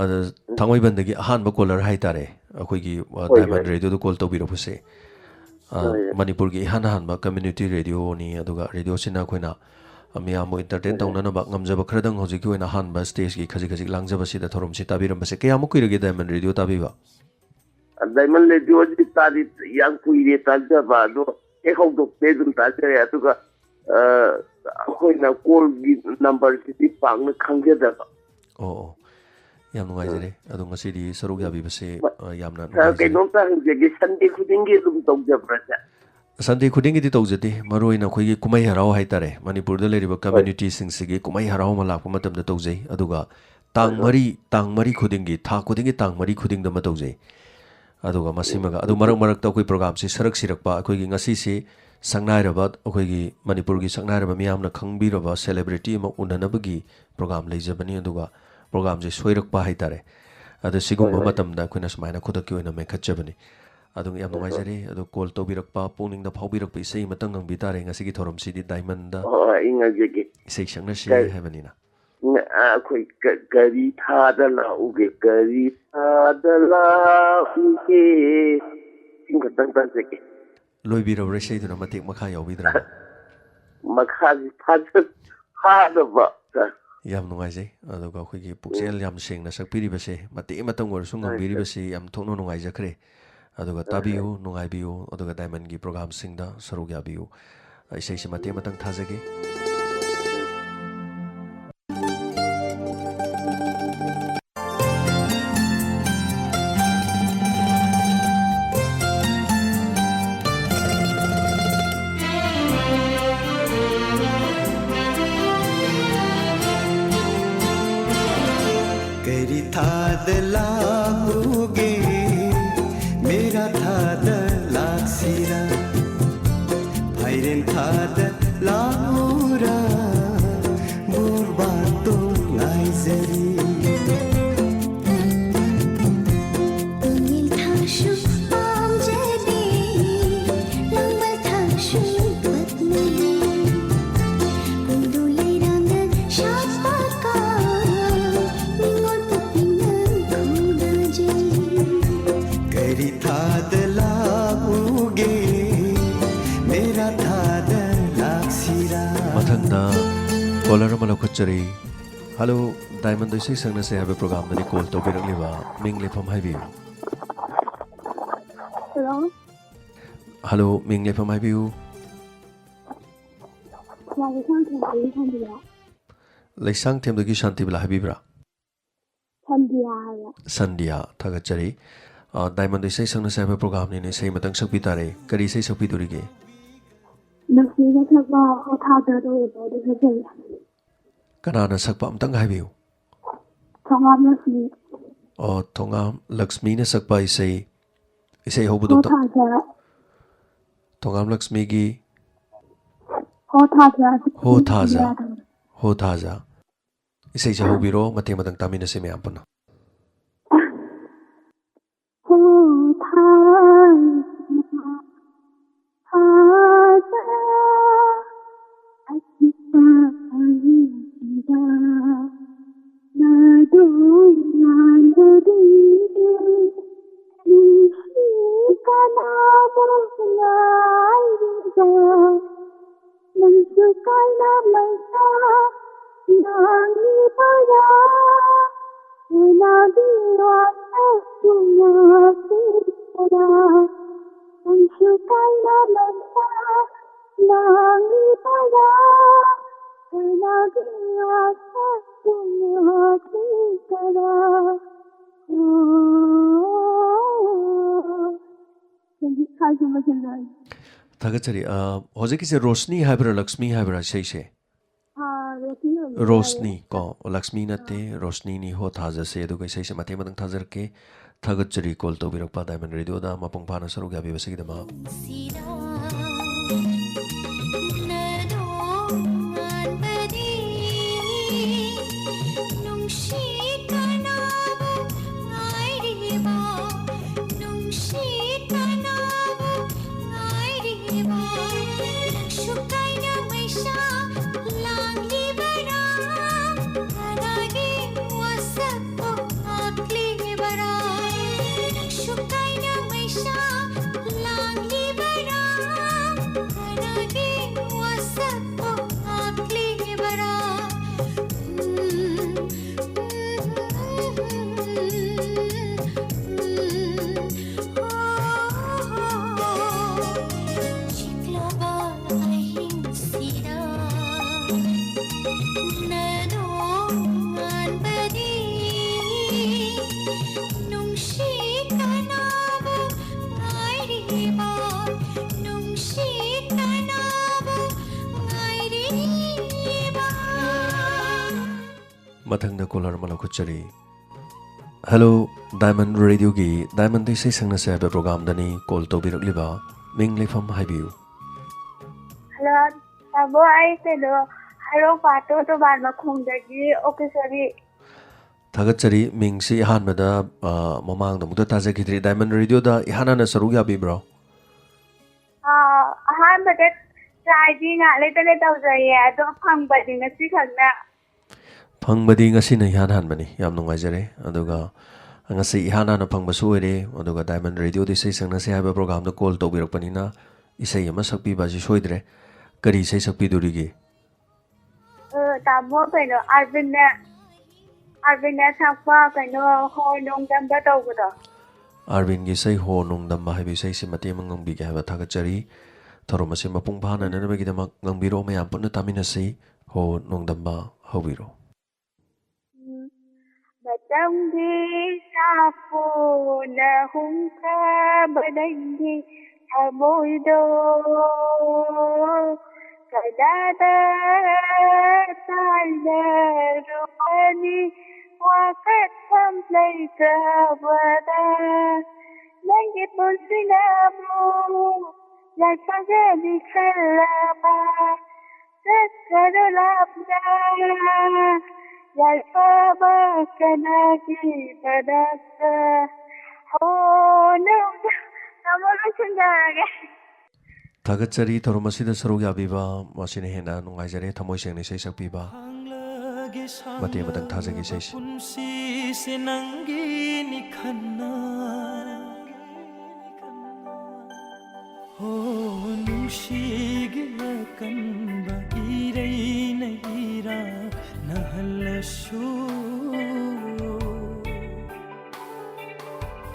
ꯑꯗ ꯊꯥꯡꯃꯩꯕꯟꯗꯒꯤ ꯑꯍꯥꯟꯕ ꯀꯣꯂꯔ ꯍꯥꯏꯇꯥꯔꯦ ꯑꯩꯈꯣꯏꯒꯤ ꯗꯥꯏꯃꯟ ꯔꯦꯗꯤꯑꯣꯗ ꯀꯣꯜ ꯇꯧꯕꯤꯔꯛꯄꯁꯦ ꯃꯅꯤꯄꯨꯔꯒꯤ ꯏꯍꯥꯟ ꯍꯥꯟꯕ ꯀꯝꯃ꯭ꯌꯨꯅꯤꯇꯤ ꯔꯦꯗꯤꯑꯣꯅꯤ ꯑꯗꯨꯒ ꯔꯦꯗꯤꯑꯣꯁꯤꯅ ꯑꯩꯈꯣꯏꯅ ꯃꯤꯌꯥꯝꯕꯨ ꯏꯟꯇꯔꯇꯦꯟ ꯇꯧꯅꯅꯕ ꯉꯝꯖꯕ ꯈꯔꯗꯪ ꯍꯧꯖꯤꯛꯀꯤ ꯑꯣꯏꯅ ꯑꯍꯥꯟꯕ ꯁ꯭ꯇꯦꯖꯀꯤ ꯈꯖꯤꯛ ꯈꯖꯤꯛ ꯂꯥꯡꯖꯕꯁꯤꯗ ꯊꯧꯔꯝꯁꯤ ꯇꯥꯕꯤꯔꯝꯕꯁꯦ ꯀꯌꯥꯃꯨꯛ ꯀꯨꯏꯔꯒꯦ ꯗꯥꯏꯃꯟ ꯔꯦꯗꯤꯑꯣ ꯇꯥꯕꯤꯕ ꯗꯥꯏꯃꯟ ꯔꯦꯗꯤꯑꯣꯗꯤ ꯇꯥꯗꯤ ꯌꯥꯝ ꯀꯨꯏꯔꯦ ꯇꯥꯖꯕ ꯑꯗꯣ ꯍꯦꯛ ꯍꯧꯗꯣꯛꯄꯗꯩ ꯑꯗꯨꯝ ꯇꯥꯖꯔꯦ ꯑꯗꯨꯒ ꯑꯩꯈꯣꯏꯅ ꯀꯣꯜꯒꯤ ꯅꯝꯕꯔꯁꯤꯗꯤ ꯄꯥꯛꯅ ꯈꯪꯖꯗꯕ ꯑꯣ ꯌꯥꯝ ꯅꯨꯡꯉꯥꯏꯖꯔꯦ ꯑꯗꯣ ꯉꯁꯤꯗꯤ ꯁꯔꯨꯛ ꯌꯥꯕꯤꯕꯁꯦ ꯌꯥꯝꯅ ꯅꯨꯡꯉꯥꯏꯖꯔꯦ ꯀꯩꯅꯣꯝꯇ ꯍꯪꯖꯒꯦ ꯁꯟꯗꯦ ꯈꯨꯗꯤꯡꯒꯤ ꯑꯗꯨꯝ ꯇꯧꯖꯕ꯭ꯔꯥ ꯁꯟꯗꯦ ꯈꯨꯗꯤꯡꯒꯤꯗꯤ ꯇꯧꯖꯗꯦ ꯃꯔꯨꯑꯣꯏꯅ ꯑꯩꯈꯣꯏꯒꯤ ꯀꯨꯝꯍꯩ ꯍꯔꯥꯎ ꯍꯥꯏꯇꯥꯔꯦ ꯃꯅꯤꯄꯨꯔꯗ ꯂꯩꯔꯤꯕ ꯀꯝꯃ꯭ꯌꯨꯅꯤꯇꯤꯁꯤꯡꯁꯤꯒꯤ ꯀꯨꯝꯍꯩ ꯍꯔꯥꯎ ꯑꯃ ꯂꯥꯛꯄ ꯃꯇꯝꯗ ꯇꯧꯖꯩ ꯑꯗꯨꯒ ꯇꯥꯡ ꯃꯔꯤ ꯈꯨꯗꯤꯡꯒꯤ ꯊꯥ ꯈꯨꯗꯤꯡꯒꯤ ꯇꯥꯡ 4 ꯈꯨꯗꯤꯡꯗ ꯑꯃ ꯇꯧꯖꯩ ꯑꯗꯨꯒ ꯃꯁꯤꯃꯒ ꯑꯗꯨ ꯃꯔꯛ ꯃꯔꯛꯇ ꯑꯩꯈꯣꯏ ꯄ꯭ꯔꯣꯒ꯭ꯔꯥꯝꯁꯤ ꯁꯔꯛ ꯁꯤꯔꯛꯄ ꯑꯩꯈꯣꯏꯒꯤ ꯉꯁꯤꯁꯤ ꯁꯛꯅꯥꯏꯔꯕ ꯑꯩꯈꯣꯏꯒꯤ ꯃꯅꯤꯄꯨꯔꯒꯤ ꯁꯛꯅꯥꯏꯔꯕ ꯃꯤꯌꯥꯝꯅ ꯈꯪꯕꯤꯔꯕ ꯁꯦꯂꯦꯕ꯭रिꯇꯤ ꯑꯃ ꯎꯅꯅꯕꯒꯤ ꯄ꯭ꯔꯣꯒ꯭ꯔꯥꯝ ꯂꯩꯖꯕꯅꯤ ꯑꯗꯨꯒ ꯄ꯭ꯔꯣꯒ꯭ꯔꯥꯝꯁꯤ ꯁꯣꯏꯔꯛꯄ ꯍꯥꯏꯇꯥꯔꯦ ꯑꯗ ꯁꯤꯒꯨꯝꯕ ꯃꯇꯝꯗ ꯑꯩꯈꯣꯏꯅ ꯁꯨꯃꯥꯏꯅ ꯈꯨꯗꯛꯀꯤ ꯑꯣꯏꯅ ꯃꯦꯟꯈꯠꯆꯕꯅꯤ ꯑꯗꯨ ꯌꯥꯝ ꯅꯨꯡꯉꯥꯏꯖꯔꯦ ꯑꯗꯣ ꯀꯣꯜ ꯇꯧꯕꯤꯔꯛꯄ ꯄꯨꯛꯅꯤꯡꯗ ꯐꯥꯎꯕꯤꯔꯛꯄ ꯏꯁꯩ ꯑꯃꯇꯪ ꯉꯪꯕꯤ ꯇꯥꯔꯦ ꯉꯁꯤꯒꯤ ꯊꯧꯔꯝꯁꯤꯗꯤ ꯗꯥꯏꯃꯟꯗ ꯑꯩ ꯉꯪꯖꯒꯦ ꯏꯁꯩ ꯁꯛꯅꯁꯤ ꯍꯥꯏꯕꯅꯤꯅ ꯑꯩꯈꯣꯏ ꯀꯔꯤ ꯊꯥꯗ ꯂꯥꯛꯎꯒꯦ ꯀꯔꯤ ꯊꯥꯗ ꯂꯥꯛꯎꯒꯦ ꯁꯤ ꯈꯛꯇꯪ ꯇꯥꯖꯒꯦ ꯂꯣꯏꯕꯤꯔꯕ꯭ꯔꯥ ꯏꯁꯩꯗꯨꯅ ꯃꯇꯦꯛ ꯃꯈꯥ ꯌꯥꯎꯕꯤꯗ꯭ꯔꯕ ꯃꯈꯥꯁꯤ ꯐꯥꯗꯕ ꯌꯥꯝ ꯅꯨꯡꯉꯥꯏꯖꯩ ꯑꯗꯨꯒ ꯑꯩꯈꯣꯏꯒꯤ ꯄꯨꯛꯆꯦꯜ ꯌꯥꯝ ꯁꯦꯡꯅ ꯁꯛꯄꯤꯔꯤꯕꯁꯦ ꯃꯇꯦꯛ ꯑꯃꯇꯪ ꯑꯣꯏꯔꯁꯨ ꯉꯪꯕꯤꯔꯤꯕꯁꯤ ꯌꯥꯝ ꯊꯣꯛꯅ ꯅꯨꯡꯉꯥꯏꯖꯈ꯭ꯔꯦ ꯑꯗꯨꯒ ꯇꯥꯕꯤꯌꯨ ꯅꯨꯡꯉꯥꯏꯕꯤꯌꯨ ꯑꯗꯨꯒ ꯗꯥꯏꯃꯟꯒꯤ ꯄ꯭ꯔꯣꯒ꯭ꯔꯥꯝꯁꯤꯡꯗ ꯁꯔꯨꯛ ꯌꯥꯕꯤꯌꯨ ꯏꯁꯩꯁꯤ ꯃꯇꯦꯛ ꯑꯃꯇꯪ ꯊꯥꯖꯒꯦ करी थाद लागूगे मेरा थाद लागसिरा भाइरेन थाद लागूरा बुरबा तो नाइजरी Tungil thashu amjadi langbal thashu patmani kundulai rangan shapaka ningol pupingan kudaji करी थाद लागूगे मेरा थाद लागसिरा ꯃꯊꯪꯗ ꯀꯣꯂꯔ ꯑꯃ ꯂꯧꯈꯠꯆꯔꯤ ꯍꯜꯂꯣ ꯗꯥꯏꯃꯟꯗ ꯏꯁꯩ ꯁꯛꯅꯁꯦ ꯍꯥꯏꯕ ꯄ꯭ꯔꯣꯒ꯭ꯔꯥꯝꯗꯗꯤ ꯀꯣꯜ ꯇꯧꯕꯤꯔꯛꯂꯤꯕ ꯃꯤꯡ ꯂꯩꯐꯝ ꯍꯥꯏꯕꯤꯌꯨ Hello? ꯍꯜꯂꯣ ꯃꯤꯡ ꯂꯩꯐꯝ ꯍꯥꯏꯕꯤꯌꯨ Shandiya. ꯂꯩꯁꯥꯡꯊꯦꯝꯗꯒꯤ Shantibala ꯍꯥꯏꯕꯤꯕ꯭ꯔꯥ Shandiya haya. ꯁꯟꯗꯤꯌꯥ ꯊꯥꯒꯠꯆꯔꯤ ꯗꯥꯏꯃꯟꯗ ꯏꯁꯩ ꯁꯛꯅꯁꯦ ꯍꯥꯏꯕ ꯄ꯭ꯔꯣꯒ꯭ꯔꯥꯝꯅꯤꯅ ꯏꯁꯩ ꯑꯃꯇꯪ ꯁꯛꯄꯤ ꯇꯥꯔꯦ ꯀꯔꯤ ꯏꯁꯩ ꯁꯛꯄꯤꯗꯣꯔꯤꯒꯦ Nasiga thakba othada do ibo de gajaya. ꯀꯅꯥꯅ ꯁꯛꯄ ꯑꯝꯇꯪ ꯍꯥꯏꯕꯤꯌꯨ Thongam Nasmi. ꯊꯣꯉꯥꯝ ꯂꯛꯁꯃꯤꯅ ꯁꯛꯄ ꯏꯁꯩ ꯍꯧꯕꯗꯣ Othaja. ꯊꯣꯉꯥꯝ ꯂꯛꯁꯃꯤꯒꯤ Othaja. ꯍꯣ ꯊꯥꯖ ꯍꯣ ꯊꯥꯖ ꯏꯁꯩꯁꯦ ꯍꯧꯕꯤꯔꯣ ꯃꯇꯦꯛ ꯃꯇꯪ ꯇꯥꯃꯤꯟꯅꯁꯤ ꯃꯌꯥꯝ ꯄꯨꯟꯅ kaina maisa nangi para nagi wasa para Ansu kaina maisa nangi para nagi wasa para थागतरी हौजिकिसे रोशनी हाइब्रा लक्ष्मी हाइब्रा सैसे रोशनी को लक्ष्मी नते रोशनी नि हो थाजसे दुगै सैसे मते मदंग थाजरके थागतरी कॉल तौबिरकपा डायमंड रेडियो दा मपुंग फाना सरुग याबिबसिगिदमा मथंग कॉलर मलखुचरी हेलो डायमंड रेडियो की डायमंड से संग से प्रोग्राम दनी कॉल तौबिरकलिबा मिंग लेफम हाइबियु हेलो तबो आई तेलो हेलो पाटो तो बार मखुंदगी ओकेसरी थागतरी मिंग से हानमदा ममांग दमुदा ताजखिद्री डायमंड रेडियो दा इहाना सरुग याबिब्रो हान बटे ट्राइजी ngale tele tawjaye ado phangba ding si khagna फंगबदी ngasi na ihan hanbani yam nungaijare aduga ngasi ihana na phangba su ore aduga diamond radio de sei sangna se haba program da call tawbirakpani na isai ama sakpi ba ji soidre kari sei sakpi durigi tamo kaino arvin sakpa kaino ho nong dam da tawbudo arvin gi sei ho nong dam ba habi sei se mate mangang bi ga haba thagachari thorom se mapung phana na na gi damak ngangbiro mayam punna tamina sei ho nong dam ba hobiro Batang di sapu na hungka badangi hamoy do kadada talda ruhani wakat samplay kabada langit mo sinamu lagpagani kalaba sakaralapna Yalpaba kanagi padasa Oh no Namalo chundaga थागतचरी थोरमसिदा सरुग याबिबा मसिने हेना नुंगाइजरे थमोय सेंगनि sei sakpiba mate madang thajagi sei पुंसी से नंगी निखन्ना हो नुशीगी कंबा इरै नईरा नहलशु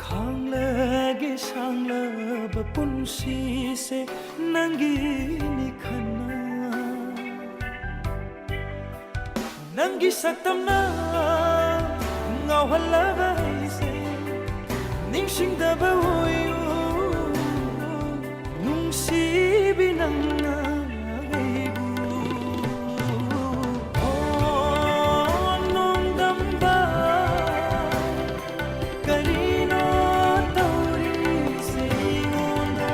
खांगलगे सांगलब पुंसी से नंगी निखन्ना नंगी सकतमना ngawhalaba ise ningsingdaba oyu nungsibi nang nagaybu nung damba karino tauri se ingonda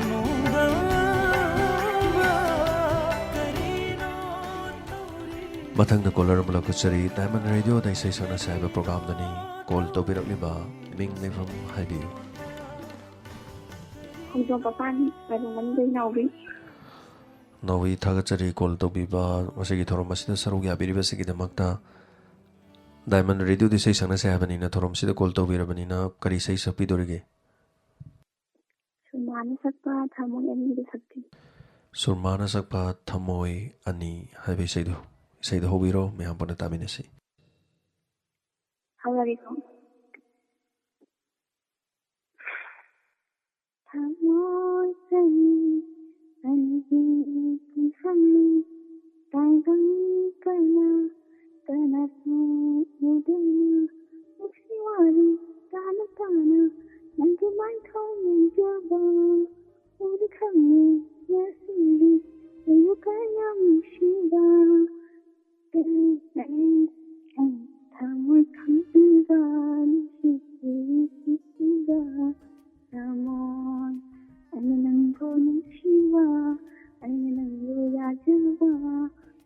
nung damba karino mathang na caller mula kuchari diamond radio dai sei sana sai ba program dani call to birakliba ming le from haibi Hongjo papan padungan dei naubi nawi thagachari call to biba masigi thorom masida sarug ya biriba sigi damakta diamond radio di sei sana sai bani na thorom sida call to birabani na kari sei sapi dorige Suma ꯁꯨꯔꯃꯥꯅ ꯁꯛꯄ ꯊꯃꯣꯏ ꯑꯅꯤꯗꯨ ꯁꯛꯇꯣꯏꯅꯤ. ꯁꯨꯔꯃꯥꯅ ꯁꯛꯄ ꯊꯃꯣꯏ ꯑꯅꯤ ꯍꯥꯏꯕ ꯏꯁꯩꯗꯣ ꯍꯧꯕꯤꯔꯣ ꯃꯌꯥꯝ ꯄꯨꯟꯅ ꯇꯥꯃꯤꯟꯅꯁꯤ. ꯍꯧꯔꯒꯦꯀꯣ. ꯊꯃꯣꯏ ꯑꯅꯤ ꯑꯅꯤꯒꯤ ꯄꯨꯟꯁꯤꯟꯅꯤ ꯇꯥꯏꯕꯪ ꯀꯌꯥ ꯀꯅꯥꯁꯨ ꯎꯗꯅ ꯅꯨꯡꯁꯤ ꯋꯥꯔꯤ ꯇꯥꯅ ꯇꯥꯅ ꯅꯪꯒꯤ ꯃꯥꯏꯊꯣꯡ ꯌꯦꯡꯖꯕ 우리 강에 예술이 행복하여 무시가 담을 강들가 시시가 담을 아니는 보는 시와 아니는 요야주와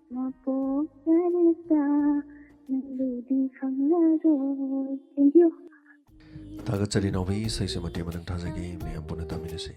나보 잘했다 눈들이 강나로 Thank you. 타가짜리 너비 이사이스 마티 마당 타자기 매한 번에 따미네시.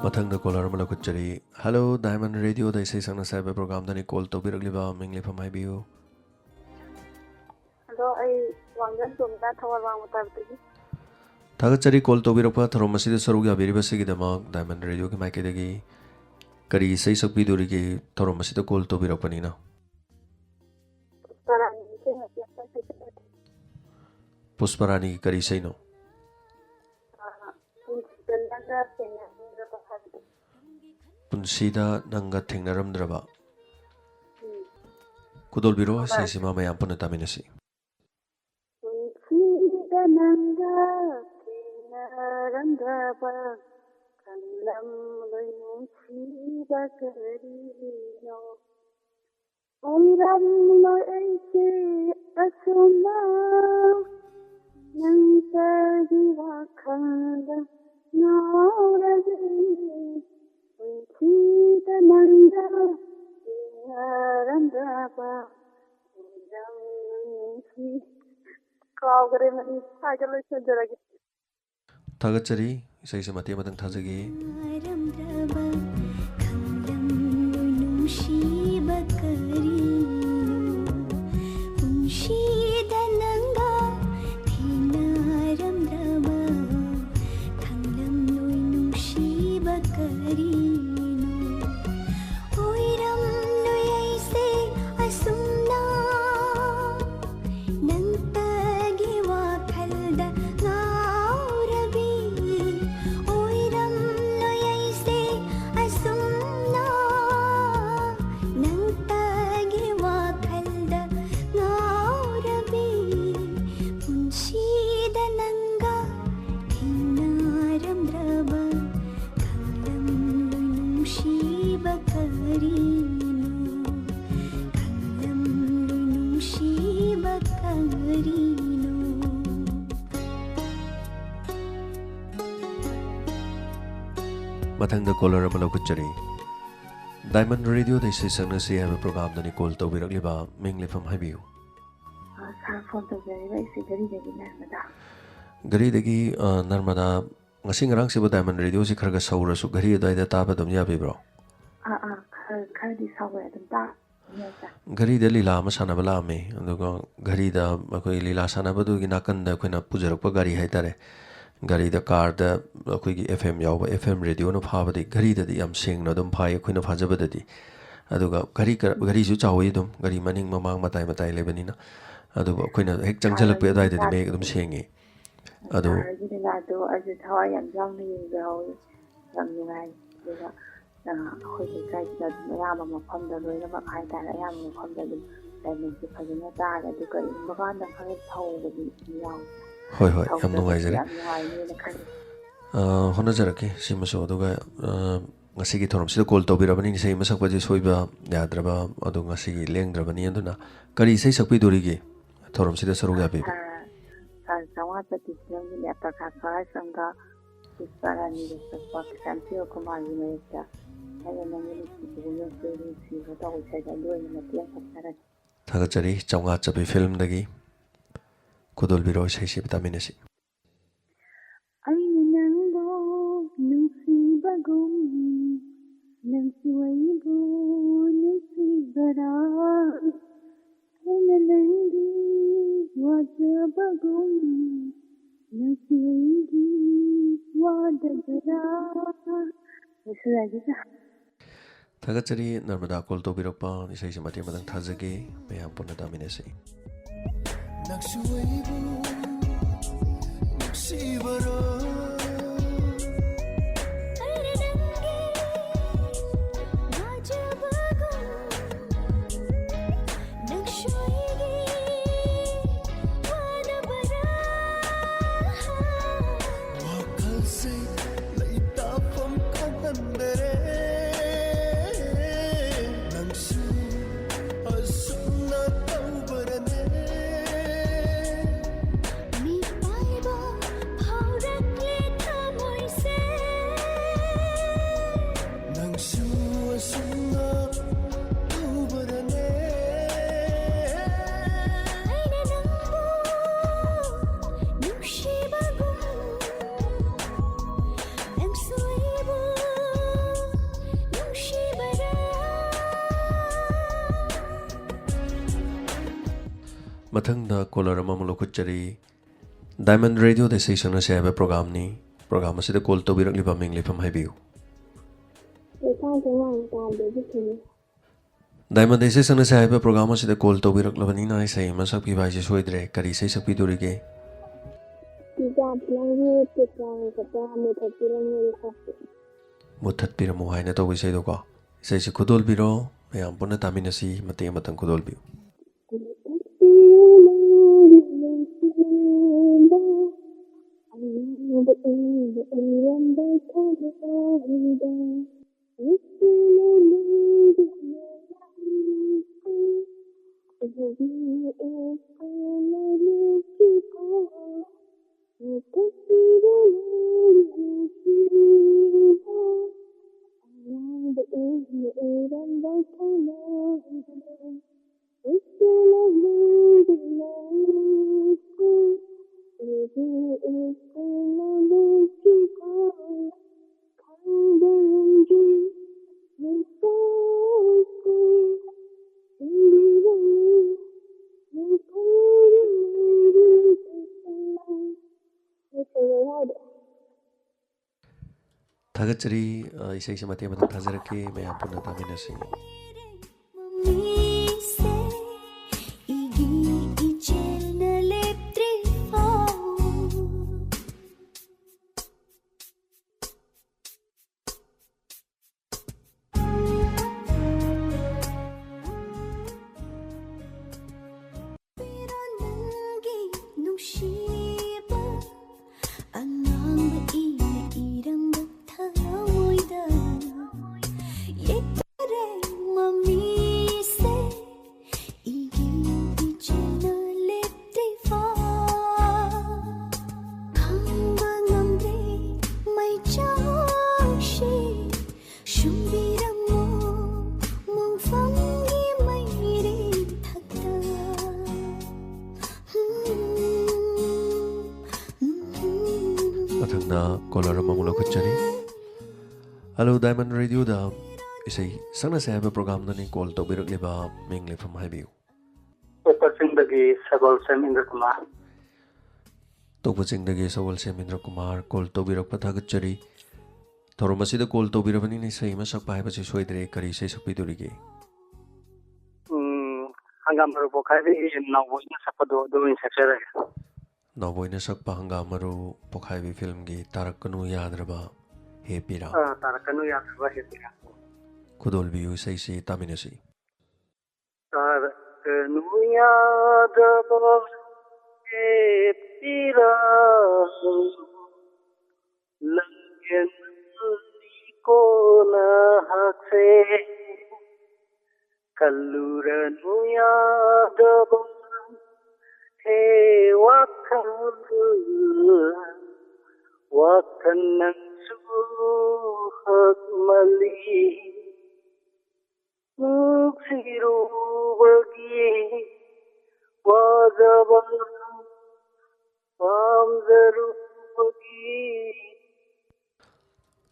मथंग कॉलर अमा लखुच्चरी हेलो डायमंड रेडियो दा इसे संग साइब प्रोग्राम दनी कॉल तौबिरगलिबा मिंगलिफम हाइबियो. Hello, I Wangan Tumda Thawar Wang Tabdi. थागतचरी कॉल तौबिरपा थरोम मसिद सरुग याबिरिबसिगिदमक डायमंड रेडियो के माइकेदगी करी इसे सकबिदोरिगे थरोम मसिद कॉल तौबिरपनिना. पुष्परानी की करी सही नो. पुंसीदा नंगा थेंगनरमद्रबा कुदोलबिरो सैसिमा मयाम पुन्ना तामिनसी. पुंसीदा नंगा थेंगनरमद्रबा कलम लुसीदा करीनो ओइरम लो ऐसे असुना नंगा दिवा खंगा नौरजी पुंसीदा नंगा थेंगनरमद्रबा कलम लुसी कावगरे मनी साइकल से जरागी थागतचरी इसे से मते मतंग थाजगी मथंग कॉलर अमा लखुच्चरी डायमंड रेडियो दा इसे संग से है प्रोग्राम दनी कॉल तौबिरगलिबा मिंगलिफम हाइबियो. सर फोन तौजरिबा इसे गरीदगी Narmada गरीदगी Narmada ngasi ngarang sibo diamond radio si kharga saura su gari adai taba dum ya bibro khadi sawa dum ta gari de lila ma sana bala me aduga gari da koi lila sana badu gi nakan da koina pujarakpa gari hai tare gari da car da koi gi fm yaw fm radio no pha badi gari da yam sing no dum phai koina phajaba dadi aduga gari su chawi dum gari maning mamang matai lebani na ꯑꯗꯨꯕꯨ ꯑꯩꯈꯣꯏꯅ ꯍꯦꯛ ꯆꯪꯁꯤꯜꯂꯛꯄ ꯑꯗꯨꯋꯥꯏꯗꯗꯤ ꯃꯌꯦꯛ ꯑꯗꯨꯝ ꯁꯦꯡꯉꯤ ꯑꯗꯣ ꯁꯥꯔꯒꯤ ꯂꯤꯂꯥꯗꯣ ꯑꯩꯁꯨ ꯊꯋꯥꯏ ꯌꯥꯝ ꯌꯥꯎꯅ ꯌꯦꯡꯖꯍꯧꯋꯤ ꯌꯥꯝ ꯅꯨꯡꯉꯥꯏ ꯑꯗꯨꯒ ꯑꯩꯈꯣꯏ ꯂꯩꯀꯥꯏꯁꯤꯗ ꯑꯗꯨꯝ ꯑꯌꯥꯝꯕ ꯃꯐꯝꯗ ꯂꯣꯏꯅꯃꯛ ꯍꯥꯏꯇꯥꯔꯦ ꯑꯌꯥꯝꯕ ꯃꯐꯝꯗ ꯑꯗꯨꯝ ꯗꯥꯏꯃꯟꯁꯦ ꯐꯖꯅ ꯇꯥꯔꯦ ꯑꯗꯨ ꯀꯔꯤꯒꯨꯝꯕ ꯀꯥꯟꯗ ꯈꯔ ꯊꯧꯕꯗꯤ ꯌꯥꯎꯏ ꯍꯣꯏ ꯍꯣꯏ ꯌꯥꯝ ꯊꯧꯗ꯭ꯔꯒꯁꯨ ꯅꯨꯡꯉꯥꯏꯖꯔꯦ ꯌꯥꯝ ꯅꯨꯡꯉꯥꯏꯅꯦꯅ ꯈꯜꯂꯤ ꯍꯣꯠꯅꯖꯔꯛꯀꯦ ꯁꯤꯃꯁꯨ ꯑꯗꯨꯒ ꯉꯁꯤꯒꯤ ꯊꯧꯔꯝꯁꯤꯗ ꯀꯣꯜ ꯇꯧꯕꯤꯔꯕꯅꯤꯅ ꯏꯁꯩ ꯑꯃ ꯁꯛꯄꯗꯤ ꯁꯣꯏꯕ ꯌꯥꯗ꯭ꯔꯕ ꯑꯗꯣ ꯉꯁꯤꯒꯤ ꯂꯦꯡꯗ꯭ꯔꯕꯅꯤ ꯑꯗꯨꯅ ꯀꯔꯤ ꯏꯁꯩ ꯁꯛꯄꯤꯗꯣꯔꯤꯒꯦ ꯊꯧꯔꯝꯁꯤꯗ ꯁꯔꯨꯛ ꯌꯥꯕꯤꯕ ꯁꯥꯔ ꯆꯥꯝꯃꯉꯥ ꯐꯤꯂꯝꯒꯤꯅꯦ ꯄ꯭ꯔꯀꯥꯁ ꯐꯥꯔꯁꯝꯒ ꯄꯨꯁꯄꯥꯔꯥꯅꯤꯒ ꯁꯛꯄ ꯀ꯭ꯔꯤꯁꯥꯟꯇꯤꯌꯣ ꯀꯨꯃꯥꯔꯒꯤ ꯃꯌꯦꯛꯇ ꯑꯩꯅ ꯅꯪꯒꯤ ꯅꯨꯡꯁꯤꯕꯒꯨꯝꯅꯁꯨ ꯅꯨꯡꯁꯤꯕ ꯇꯧꯕ ꯏꯁꯩꯗ ꯑꯗꯨ ꯑꯣꯏꯅ ꯃꯇꯦꯡ ꯁꯛꯆꯔꯒꯦ ꯊꯥꯒꯠꯆꯔꯤ ꯆꯥꯝꯃꯉꯥ ꯆꯞꯄꯤ ꯐꯤल्मꯗꯒꯤ ꯈꯨꯗꯣꯜꯕꯤꯔꯣ ꯏꯁꯩꯁꯤ ꯇꯥꯃꯤꯟꯅꯁꯤ ꯑꯩꯅ ꯅꯪꯕꯨ ꯅꯨꯡꯁꯤꯕꯒꯨꯝ ꯅꯪꯁꯨ ꯑꯩꯕꯨ ꯅꯨꯡꯁꯤꯕꯔꯥ ꯑꯩꯅ ꯅꯪꯒꯤ ꯋꯥꯖꯕꯒꯨꯝ ꯅꯪꯁꯨ ꯑꯩꯒꯤ ꯋꯥꯗꯕꯔꯥ ꯂꯣꯏꯁꯤꯜꯂꯒꯦ ꯊꯥꯒꯠꯆꯔꯤ ꯅꯔꯃꯗꯥ ꯀꯣꯜ ꯇꯧꯕꯤꯔꯛꯄ ꯏꯁꯩꯁꯤ ꯃꯇꯦꯡ ꯃꯇꯪ ꯊꯥꯖꯒꯦ ꯃꯌꯥꯝ ꯄꯨꯟꯅ ꯇꯥꯃꯤꯟꯅꯁꯤ ꯅꯛꯁꯨꯋꯩꯕꯨ ꯅꯨꯡꯁꯤꯕꯔꯣ ꯋꯥꯈꯜꯁꯦ ꯂꯩꯇꯥꯐꯝ ꯈꯪꯍꯟꯗꯔꯦ ꯅꯪꯁꯨ ꯑꯁꯨꯝꯅ ꯇꯧꯕꯔꯅꯦ 미파이버 파우락레 타모이세 ꯅꯪꯁꯨ ꯑꯁꯨꯝꯅ ꯇꯧꯕꯔꯅꯦ 아이나 낭보 누시바고 낭수이보 누시바라 ꯃꯊꯪꯗ ꯀꯣꯂꯔ ꯑꯃꯃꯨꯛ ꯂꯧꯈꯠꯆꯔꯤ ꯗꯥꯏꯃꯟ ꯔꯦꯗꯤꯑꯣꯗ ꯏꯁꯩ ꯁꯛꯅꯁꯦ ꯍꯥꯏꯕ ꯄ꯭ꯔꯣꯒꯥꯝꯅꯤ ꯄ꯭ꯔꯣꯒꯥꯝ ꯑꯁꯤꯗ ꯀꯣꯜ ꯇꯧꯕꯤꯔꯛꯂꯤꯕ ꯃꯤꯡ ꯂꯩꯐꯝ ꯍꯥꯏꯕꯤꯌꯨ ꯗꯥꯏꯃꯟꯗ ꯏꯁꯩ ꯁꯛꯅꯁꯦ ꯍꯥꯏꯕ ꯄ꯭ꯔꯣꯒꯥꯝ ꯑꯁꯤꯗ ꯀꯣꯜ ꯇꯧꯕꯤꯔꯛꯂꯕꯅꯤꯅ ꯏꯁꯩ ꯑꯃ ꯁꯛꯄꯤꯕ ꯍꯥꯏꯁꯦ ꯁꯣꯏꯗ꯭ꯔꯦ ꯀꯔꯤ ꯏꯁꯩ ꯁꯛꯄꯤꯗꯣꯔꯤꯒꯦ ꯃꯨꯠꯊꯠꯄꯤꯔꯝꯃꯨ ꯍꯥꯏꯅ ꯇꯧꯕ ꯏꯁꯩꯗꯣꯀꯣ ꯏꯁꯩꯁꯤ ꯈꯨꯗꯣꯜꯕꯤꯔꯣ ꯃꯌꯥꯝ ꯄꯨꯟꯅ ꯇꯥꯃꯤꯟꯅꯁꯤ ꯃꯇꯦꯛ ꯑꯃꯇꯪ ꯈꯨꯗꯣꯜꯕꯤꯌꯨ ꯊꯥꯒꯠꯆꯔꯤ ꯏꯁꯩꯁꯤ ꯃꯇꯦꯛ ꯑꯃꯇꯪ ꯊꯥꯖꯔꯛꯀꯦ ꯃꯌꯥꯝ ꯄꯨꯟꯅ ꯇꯥꯃꯤꯟꯅꯁꯤ Misse igi icelna leptrifo Piranagi nungshiba anang ina irang thamoida yekare mamise igi ichena leptifa khamba ngamre mai chashi shumbiramo mongfangi mairi thakta ꯃꯊꯪꯗ ꯀꯣꯂꯔ ꯑꯃꯃꯨꯛ ꯂꯧꯈꯠꯆꯔꯤ ꯍꯜꯂꯣ ꯗꯥꯏꯃꯟ ꯔꯦꯗꯤꯑꯣꯗ ꯏꯁꯩ ꯁꯛꯅꯁꯦ ꯍꯥꯏꯕ ꯄ꯭ꯔꯣꯒꯥꯝꯗꯅꯤ ꯀꯣꯜ ꯇꯧꯕꯤꯔꯛꯂꯤꯕ ꯃꯤꯡ ꯂꯩꯐꯝ ꯍꯥꯏꯕꯤꯌꯨ ꯄꯣꯛꯄꯁꯤꯡꯗꯒꯤ ꯁꯒꯣꯜꯁꯦꯝ ꯏꯟꯗ꯭ꯔꯀꯨꯃꯥꯔ ꯇꯣꯛꯄꯆꯤꯡꯗꯒꯤ ꯁꯒꯣꯜꯁꯦꯝ ꯏꯟꯗ꯭ꯔ ꯀꯨꯃꯥꯔ ꯀꯣꯜ ꯇꯧꯕꯤꯔꯛꯄ ꯊꯥꯒꯠꯆꯔꯤ ꯊꯧꯔꯝ ꯑꯁꯤꯗ ꯀꯣꯜ ꯇꯧꯕꯤꯔꯕꯅꯤꯅ ꯏꯁꯩ ꯑꯃ ꯁꯛꯄ ꯍꯥꯏꯕꯁꯤ ꯁꯣꯏꯗ꯭ꯔꯦ ꯀꯔꯤ ꯏꯁꯩ ꯁꯛꯄꯤꯗꯣꯔꯤꯒꯦ hangam ro pokhai na voina sapado do in section Nawboyna sakpa hangam maru pokhaibi film gi tarakanu yadraba he pira tarakanu ya thwa he pira Kudolbiyu saisi taminasi tarakanu ya draba he pira langen ko na hakse kalluranu ya draba Hey, wakan suhat mali, siru bagi wajaban pamzaru bagi.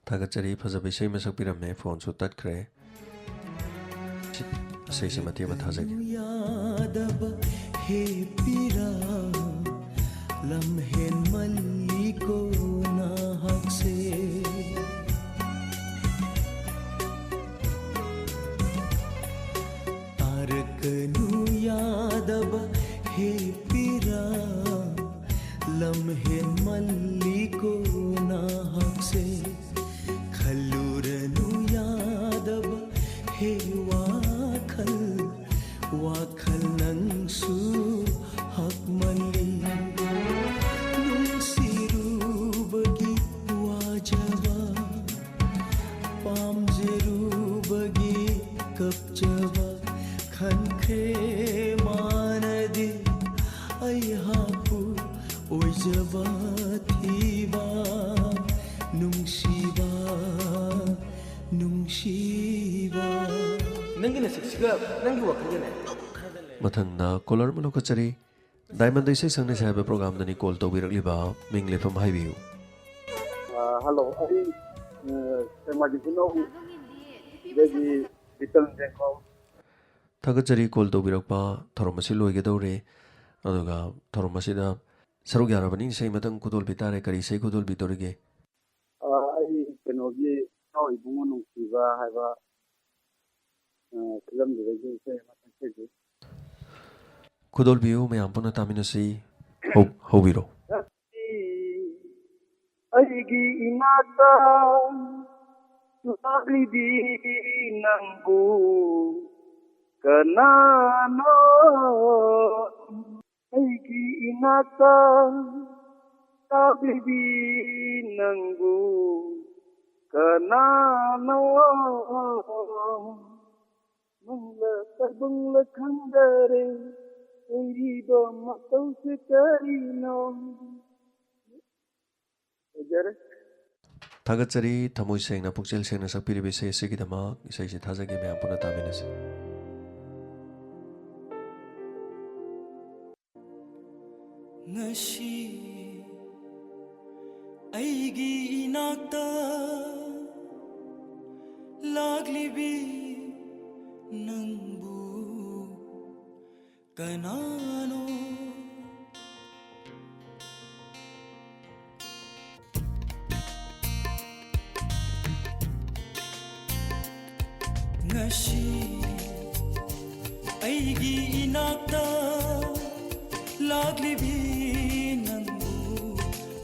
Thagachari phajabi sei masak pirame phone su tatkre sei se matia bathajagi हे पीरा लम्हे मली को नाहक से तारकनु यादब हे पीरा लम्हे मली को नाहक से खलुरनु यादब हे वाखल वाखल नंगसु hakmali nungsirubagi wajaba pamjerubagi kapjaba khankhe manadi aihapu oijaba thiba nungshiba nangi na siksiga nangi wakagane Mathangna caller malokachari Diamond Day say sangna sahiba program dani call tawbirakliba minglefam haibiu Hello, I Samadino Devi Vital Jacob. Thagachari call tawbirakpa thoromasi loigedore aduga thoromasida saruk yarabani sei matang kudol bitare kari sei kudol bitorige I Kenobi no Ibungo Siva have a film direction. Kudolbiu me ampuna taminasi hobiro Aigi inata Susagli di nanggu Kanano Aigi inata Susagli di nanggu Kanano Mangla terbangla khandare Oiriba matau sekarino Thagachari thamoi sengna pukchel sengna sakpiribi sei sigidama isai se thajagi me ampuna taminasi Ngashi aigi inakta laglibi nangbu kanano ngashi aigi inakta laglibi nangbu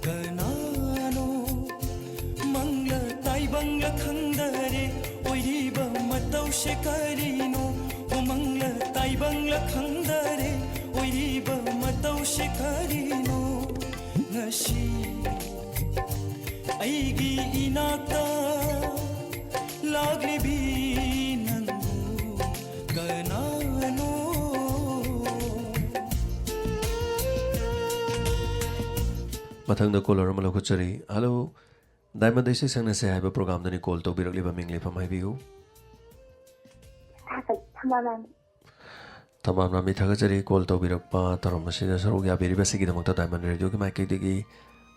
kanano mangla taibangla khandare oiriba matau shekarino o mangla taibangla khandare oiriba matau shekarino ngashi aigi inakta laglibi nangbu kanano Mathangda caller malokachari hello Diamond Day say sangna sahiba program dani call tawbirakliba minglefam haibiu Tamam nami thagachari call tawbirakpa tharomasida saruk yabiriba sigidamukta Diamond Radio ki mic digi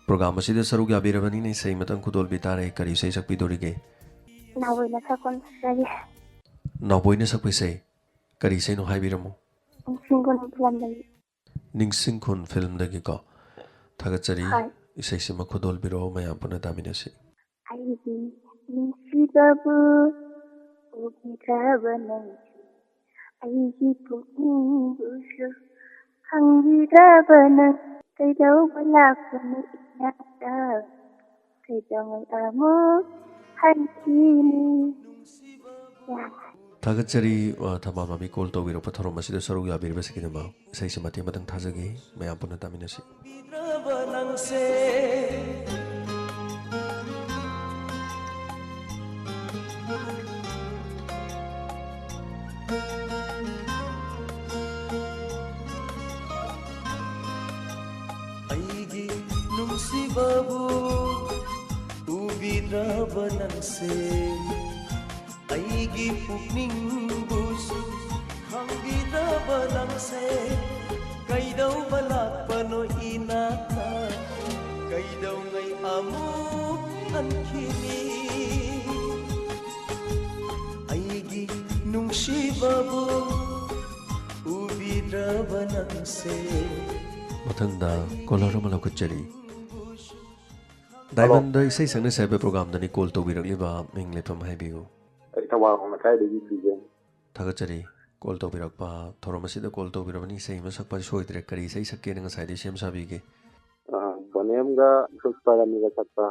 program asida saruk yabirabani nei sei matang kudol bitare kari sei sakpidorige Nawboyna sakon sagi Nawboyna sakpai sei kari sei no haibiramu singkon film lagi Ningsingkhun film dagi ko Thagachari isai sima kudol biro mayam puna taminasi Aigi nisibabu ugi tabanai ꯑꯩꯒꯤ ꯄꯨꯛꯅꯤꯡꯕꯨꯁꯨ ꯈꯪꯕꯤꯗꯕꯅ ꯀꯩꯗꯧꯕ ꯂꯥꯛꯄꯅꯣ ꯏꯅꯥꯛꯇ ꯀꯩꯗꯧꯉꯩ ꯑꯃꯨꯛ ꯍꯟꯈꯤꯅꯤ ꯊꯥꯒꯠꯆꯔꯤ ꯊꯝꯕꯥꯜ ꯃꯃꯤ ꯀꯣꯜ ꯇꯧꯕꯤꯔꯛꯄ ꯊꯧꯔꯝ ꯑꯁꯤꯗ ꯁꯔꯨꯛ ꯌꯥꯕꯤꯔꯤꯕꯁꯤꯒꯤꯗꯃꯛ ꯏꯁꯩꯁꯤ ꯃꯇꯦꯛ ꯃꯇꯪ ꯊꯥꯖꯒꯦ ꯃꯌꯥꯝ ꯄꯨꯟꯅ ꯇꯥꯃꯤꯟꯅꯁꯤ ꯑꯩꯒꯤ ꯅꯨꯡꯁꯤꯕꯕꯨ ꯎꯕꯤꯗ꯭ꯔꯕ ꯅꯪꯁꯦ ꯑꯩꯒꯤ ꯄꯨꯛꯅꯤꯡꯕꯨꯁꯨ ꯈꯪꯕꯤꯗ꯭ꯔꯕ ꯅꯪꯁꯦ ꯀꯩꯗꯧꯕ ꯂꯥꯛꯄꯅꯣ ꯏꯅꯥꯛꯇ ꯀꯩꯗꯧꯉꯩ ꯑꯃꯨꯛ ꯍꯟꯈꯤꯅꯤ ꯑꯩꯒꯤ ꯅꯨꯡꯁꯤꯕꯕꯨ ꯎꯕꯤꯗ꯭ꯔꯕ ꯅꯪꯁꯦ ꯃꯊꯪꯗ ꯀꯣꯂꯔ ꯑꯃ ꯂꯧꯈꯠꯆꯔꯤ ꯗꯥꯏꯃꯟꯗ ꯏꯁꯩ ꯁꯛꯅꯁꯦ ꯍꯥꯏꯕ ꯄ꯭ꯔꯣꯒꯥꯝꯗꯅꯤ ꯀꯣꯜ ꯇꯧꯕꯤꯔꯛꯂꯤꯕ ꯃꯤꯡ ꯂꯩꯐꯝ ꯍꯥꯏꯕꯤꯌꯨ ꯑꯩ ꯊꯧꯕꯥꯜ ꯃꯈꯥꯏꯗꯒꯤ ꯕꯤꯖꯦꯟ ꯊꯥꯒꯠꯆꯔꯤ ꯀꯣꯜ ꯇꯧꯕꯤꯔꯛꯄ ꯊꯧꯔꯝ ꯑꯁꯤꯗ ꯀꯣꯜ ꯇꯧꯕꯤꯔꯕꯅꯤ ꯏꯁꯩ ꯑꯃ ꯁꯛꯄ ꯁꯣꯏꯗ꯭ꯔꯦ ꯀꯔꯤ ꯏꯁꯩ ꯁꯛꯀꯦꯅ ꯉꯁꯥꯏꯗꯩ ꯁꯦꯝ ꯁꯥꯕꯤꯒꯦ ꯕꯣꯅꯦꯝꯒ ꯁꯨꯁꯄꯔꯅꯤꯒ ꯁꯛꯄ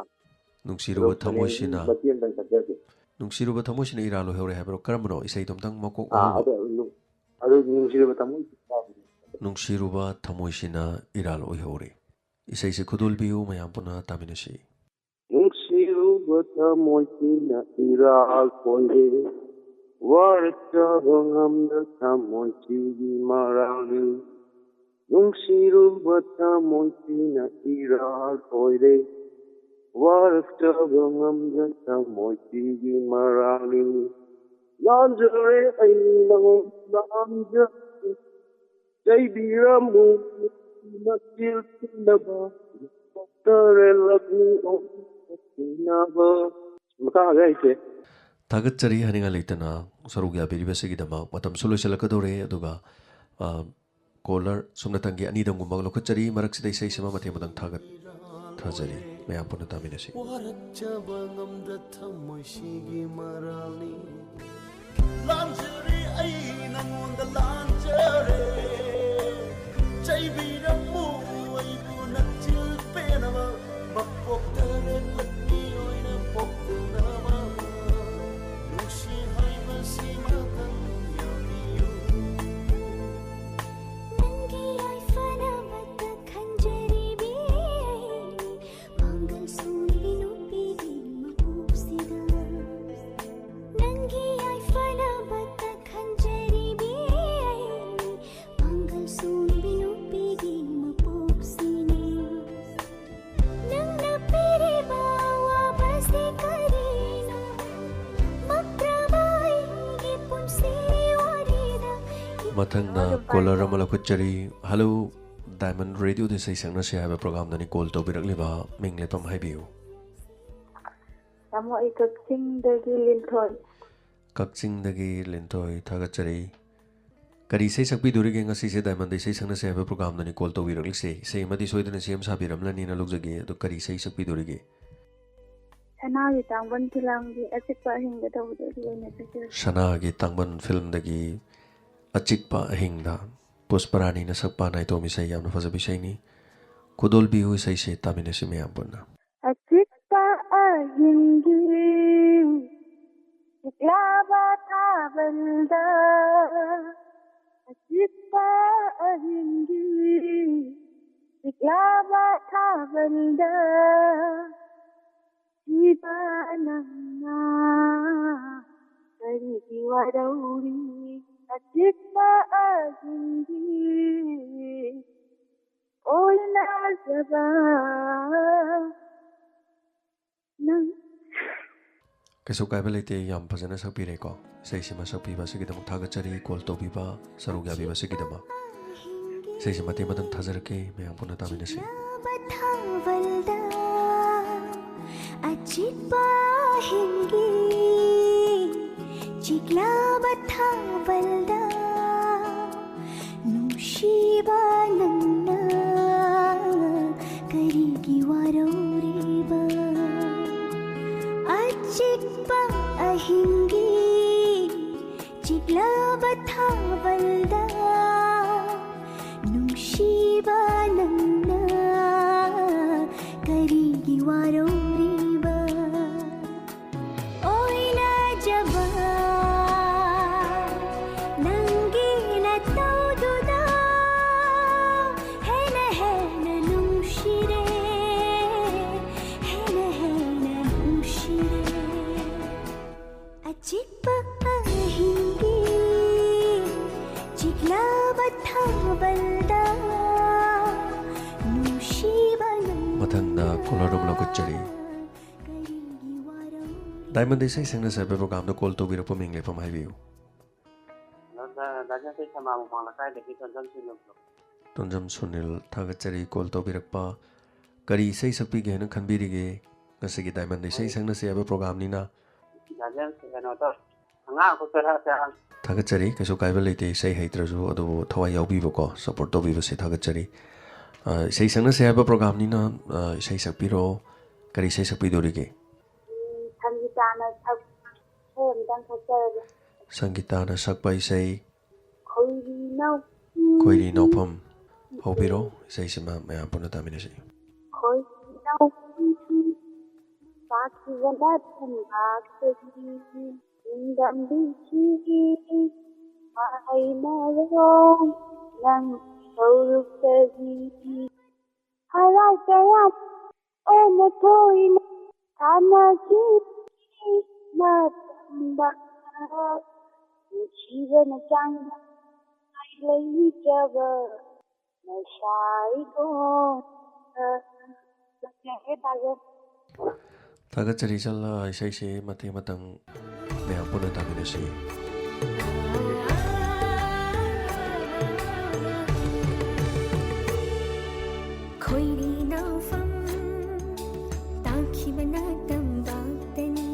ꯅꯨꯡꯁꯤꯔꯨꯕ ꯊꯃꯣꯏꯁꯤꯅ ꯃꯇꯦꯛ ꯑꯃꯇꯪ ꯁꯛꯆꯒꯦ ꯅꯨꯡꯁꯤꯔꯨꯕ ꯊꯃꯣꯏꯁꯤꯅ ꯏꯔꯥꯜ ꯑꯣꯏꯍꯧꯔꯦ ꯍꯥꯏꯕ꯭ꯔꯣ ꯀꯔꯝꯕꯅꯣ ꯏꯁꯩꯗꯣ ꯑꯝꯇꯪ ꯃꯀꯣꯛ ꯃꯍꯧꯕ ꯑꯗꯨ ꯅꯨꯡꯁꯤꯔꯕ ꯊꯃꯣꯏ ꯅꯨꯡꯁꯤꯔꯨꯕ ꯊꯃꯣꯏꯁꯤꯅ ꯏꯔꯥꯜ ꯑꯣꯏꯍꯧꯔꯦ ꯏꯁꯩꯁꯤ ꯈꯨꯗꯣꯜꯕꯤꯌꯨ ꯃꯌꯥꯝ ꯄꯨꯟꯅ ꯇꯥꯃꯤꯟꯅꯁꯤ ꯅꯨꯡꯁꯤꯔꯨꯕ ꯊꯃꯣꯏꯁꯤꯅ ꯏꯔꯥꯜ ꯑꯣꯏꯔꯦ ꯋꯥꯔꯛꯆꯕ ꯉꯝꯗ ꯊꯃꯣꯏꯁꯤꯒꯤ ꯃꯔꯥꯜꯅꯤ ꯅꯨꯡꯁꯤꯔꯨꯕ ꯊꯃꯣꯏꯁꯤꯅ ꯏꯔꯥꯜ ꯑꯣꯏꯔꯦ ꯋꯥꯔꯛꯆꯕ ꯉꯝꯗ ꯊꯃꯣꯏꯁꯤꯒꯤ ꯃꯔꯥꯜꯅꯤ ꯂꯥꯟꯖꯔꯦ ꯑꯩ ꯅꯉꯣꯟꯗ ꯂꯥꯟꯖꯔꯦ ꯆꯩꯕꯤꯔꯝꯃꯨ ꯅꯆꯤꯜ ꯊꯤꯟꯅꯕ ꯇꯔꯦ ꯂꯛꯅꯤ ꯑꯣꯏꯅꯕ ꯃꯈꯥ ꯍꯥꯏꯕ ꯍꯩꯇꯦ ꯊꯥꯒꯠꯆꯔꯤ ꯍꯥꯏꯅꯤꯡꯉꯥꯏ ꯂꯩꯇꯅ ꯁꯔꯨꯛ ꯌꯥꯕꯤꯔꯤꯕꯁꯤꯒꯤꯗꯃꯛ ꯃꯇꯝꯁꯨ ꯂꯣꯏꯁꯤꯜꯂꯛꯀꯗꯧꯔꯦ ꯑꯗꯨꯒ ꯀꯣꯂꯔ ꯁꯨꯝꯅꯇꯪꯒꯤ ꯑꯅꯤꯗꯪꯒꯨꯝꯕ ꯂꯧꯈꯠꯆꯔꯤ ꯃꯔꯛꯁꯤꯗ ꯏꯁꯩꯁꯤꯃ ꯃꯇꯦꯛ ꯃꯇꯪ ꯊꯥꯖꯔꯤ ꯃꯌꯥꯝ ꯄꯨꯟꯅ ꯇꯥꯃꯤꯟꯅꯁꯤ ꯋꯥꯔꯛꯆꯕ ꯉꯝꯗ ꯊꯃꯣꯏꯁꯤꯒꯤ ꯃꯔꯥꯜꯅꯤ ꯂꯥꯟꯖꯔꯦ ꯑꯩ ꯅꯉꯣꯟꯗ ꯂꯥꯟꯖꯔꯦ ꯆꯩꯕꯤꯔꯝꯃꯨ ꯑꯩꯕꯨ ꯅꯆꯤꯜ ꯄꯦꯟꯅꯕ ꯃꯄꯣꯛꯇꯔꯦ ꯂꯛꯅꯤ ꯑꯣꯏꯅ ꯄꯣꯛꯇꯅꯕ ꯅꯨꯡꯁꯤ ꯍꯥꯏꯕꯁꯤꯃꯇꯪ ꯌꯥꯕꯤꯌꯨ नंगी आइफनवत खंजरीबी मंगल सूर्यनु पीगी मपूसिदा नंगी आइफनवत खंजरीबी मंगल सूर्यनु पीगी मपूसिना नंगना पेरे बावा बसे करीना मप्रबाई गी पुंसी वारीदा ꯃꯊꯪꯗ ꯀꯣꯂꯔ ꯑꯃ ꯂꯧꯈꯠꯆꯔꯤ ꯍꯜꯂꯣ ꯗꯥꯏꯃꯟ ꯔꯦꯗꯤꯑꯣꯗ ꯏꯁꯩ ꯁꯛꯅꯁꯦ ꯍꯥꯏꯕ ꯄ꯭ꯔꯣꯒꯥꯝꯗꯅꯤ ꯀꯣꯜ ꯇꯧꯕꯤꯔꯛꯂꯤꯕ ꯃꯤꯡ ꯂꯩꯐꯝ ꯍꯥꯏꯕꯤꯌꯨ ꯇꯥꯃꯣ ꯑꯩ ꯀꯛꯆꯤꯡꯗꯒꯤ ꯂꯤꯟꯊꯣꯏ ꯀꯛꯆꯤꯡꯗꯒꯤ ꯂꯤꯟꯊꯣꯏ ꯊꯥꯒꯠꯆꯔꯤ ꯀꯔꯤ ꯏꯁꯩ ꯁꯛꯄꯤꯗꯣꯔꯤꯒꯦ ꯉꯁꯤꯁꯦ ꯗꯥꯏꯃꯟꯗ ꯏꯁꯩ ꯁꯛꯅꯁꯦ ꯍꯥꯏꯕ ꯄ꯭ꯔꯣꯒꯥꯝꯗꯅꯤ ꯀꯣꯜ ꯇꯧꯕꯤꯔꯛꯂꯤꯁꯦ ꯏꯁꯩ ꯑꯃꯗꯤ ꯁꯣꯏꯗꯅ ꯁꯦꯝ ꯁꯥꯕꯤꯔꯝꯂꯅꯤꯅ ꯂꯧꯖꯒꯦ ꯑꯗꯣ ꯀꯔꯤ ꯏꯁꯩ ꯁꯛꯄꯤꯗꯣꯔꯤꯒꯦ ꯁꯅꯥꯒꯤ ꯇꯥꯡꯕꯟ ꯐꯤꯂꯝꯒꯤ ꯑꯆꯤꯛꯄ ꯑꯍꯤꯡꯗ ꯇꯧꯕꯗꯣ ꯑꯗꯨ ꯑꯣꯏꯅ ꯁꯛꯆꯔꯦ ꯁꯅꯥꯒꯤ ꯇꯥꯡꯕꯟ ꯐꯤꯜꯝꯗꯒꯤ ꯑꯆꯤꯛꯄ ꯑꯍꯤꯡꯗ ꯄꯨꯁꯄꯔꯥꯅꯤꯅ ꯁꯛꯄ ꯅꯥꯏꯇꯣꯝ ꯏꯁꯩ ꯌꯥꯝꯅ ꯐꯖꯕ ꯏꯁꯩꯅꯤ ꯈꯨꯗꯣꯜꯕꯤꯌꯨ ꯏꯁꯩꯁꯦ ꯇꯥꯃꯤꯟꯅꯁꯤ ꯃꯌꯥꯝ ꯄꯨꯟꯅ ꯑꯆꯤꯛꯄ ꯑꯍꯤꯡꯒꯤ ꯆꯤꯛꯂꯕ ꯊꯥꯕꯜꯗ ꯑꯆꯤꯛꯄ ꯑꯍꯤꯡꯒꯤ ꯆꯤꯛꯂꯕ ꯊꯥꯕꯜꯗ ꯁꯤꯕ ꯅꯪꯅ ꯀꯔꯤꯒꯤ ꯋꯥꯔꯧꯔꯤ ꯑꯆꯤꯛꯄ ꯑꯍꯤꯡꯒꯤ ꯑꯣꯏꯅꯖꯕ ꯅꯪ ꯀꯩꯁꯨ ꯀꯥꯏꯕ ꯂꯩꯇꯦ ꯌꯥꯝ ꯐꯖꯅ ꯁꯛꯄꯤꯔꯦꯀꯣ ꯏꯁꯩꯁꯤꯃ ꯁꯛꯄꯤꯕ ꯑꯁꯤꯒꯤꯗꯃꯛ ꯊꯥꯒꯠꯆꯔꯤ ꯀꯣꯜ ꯇꯧꯕꯤꯕ ꯁꯔꯨꯛ ꯌꯥꯕꯤꯕ ꯑꯁꯤꯒꯤꯗꯃꯛ ꯏꯁꯩꯁꯤ ꯃꯇꯦꯛ ꯃꯇꯪ ꯊꯥꯖꯔꯛꯀꯦ ꯃꯌꯥꯝ ꯄꯨꯟꯅ ꯇꯥꯃꯤꯟꯅꯁꯤ बथावलदा अचिपा हिंगी चिकला बथावलदा नुशीबा नन्ना करीगी वारोरीबा अचिपा हिंगी चिग्लाब थावल्दा नुंशीबा नन्ना करीगी वारोरीबा ओइला जबा नंगीला तौदुदा हेना हेना नुंशिरे हेना हेना नुंशिरे अचिक्पा अहिंगी चिग्लाब थावल्दा नुंशीबा ꯃꯊꯪꯗ ꯀꯣꯂꯔ ꯑꯃ ꯂꯧꯈꯠꯆꯔꯤ ꯗꯥꯏꯃꯟ ꯏꯁꯩ ꯁꯛꯅ ꯁꯛꯄ ꯄ꯭ꯔꯣꯒ꯭ꯔꯥꯝꯗ ꯀꯣꯜ ꯇꯧꯕꯤꯔꯛꯄ ꯃꯤꯡ ꯂꯩꯐꯝ ꯍꯥꯏꯕꯤꯌꯨ ꯇꯣꯟꯖꯝ ꯁꯨꯅꯤꯜ ꯊꯥꯒꯠꯆꯔꯤ ꯀꯣꯜ ꯇꯧꯕꯤꯔꯛꯄ ꯀꯔꯤ ꯏꯁꯩ ꯁꯛꯄꯤꯒꯦ ꯍꯥꯏꯅ ꯈꯟꯕꯤꯔꯤꯒꯦ ꯉꯁꯤꯒꯤ ꯗꯥꯏꯃꯟ ꯏꯁꯩ ꯁꯛꯅꯁꯤ ꯍꯥꯏꯕ ꯄ꯭ꯔꯣꯒ꯭राꯝꯅꯤꯅ ꯊꯥꯒꯠꯆꯔꯤ ꯀꯩꯁꯨ ꯀꯥꯏꯕ ꯂꯩꯇꯦ ꯏꯁꯩ ꯍꯩꯇ꯭ꯔꯁꯨ ꯑꯗꯨꯕꯨ ꯊꯋꯥꯏ ꯌꯥꯎꯕꯤꯕꯀꯣ ꯁꯞꯄꯣꯔꯠ ꯇꯧꯕꯤꯕꯁꯤ ꯊꯥꯒꯠꯆꯔꯤ ꯏꯁꯩ ꯁꯛꯅꯁꯤ ꯍꯥꯏꯕ ꯄ꯭ꯔꯣꯒ꯭राꯝꯅꯤꯅ ꯏꯁꯩ ꯁꯛꯄꯤꯔꯣ ꯀꯔꯤ ꯏꯁꯩ ꯁꯛꯄꯤꯗꯣꯔꯤꯒꯦ संगीताना सब अमतंग खचरगे ꯁꯪꯒꯤꯇꯥꯅ ꯁꯛꯄ ꯏꯁꯩ खोइरी नौ ꯈꯣꯏꯔꯤ ꯅꯥꯎꯐꯝ ꯍꯧꯕꯤꯔꯣ ꯏꯁꯩꯁꯤꯃ ꯃꯌꯥꯝ ꯄꯨꯟꯅ ꯇꯥꯃꯤꯟꯅꯁꯤ खोइरी नौ साखी वला थंबाक्तगी इंदम बिची आई मरो नंग सौरुक्तगी हरा गया ओ न थोइना थाना की मतंबा जीवन चांग आई लई जब नशाई गो ꯊꯥꯒꯠꯆꯔꯤ ꯆꯜꯂ ꯏꯁꯩꯁꯤ ꯃꯇꯦꯛ ꯑꯃꯇꯪ ꯃꯌꯥꯝ ꯄꯨꯟꯅ ꯇꯥꯃꯤꯟꯅꯁꯤ खोइरी नाफम ताखिबना तंबाक्तनी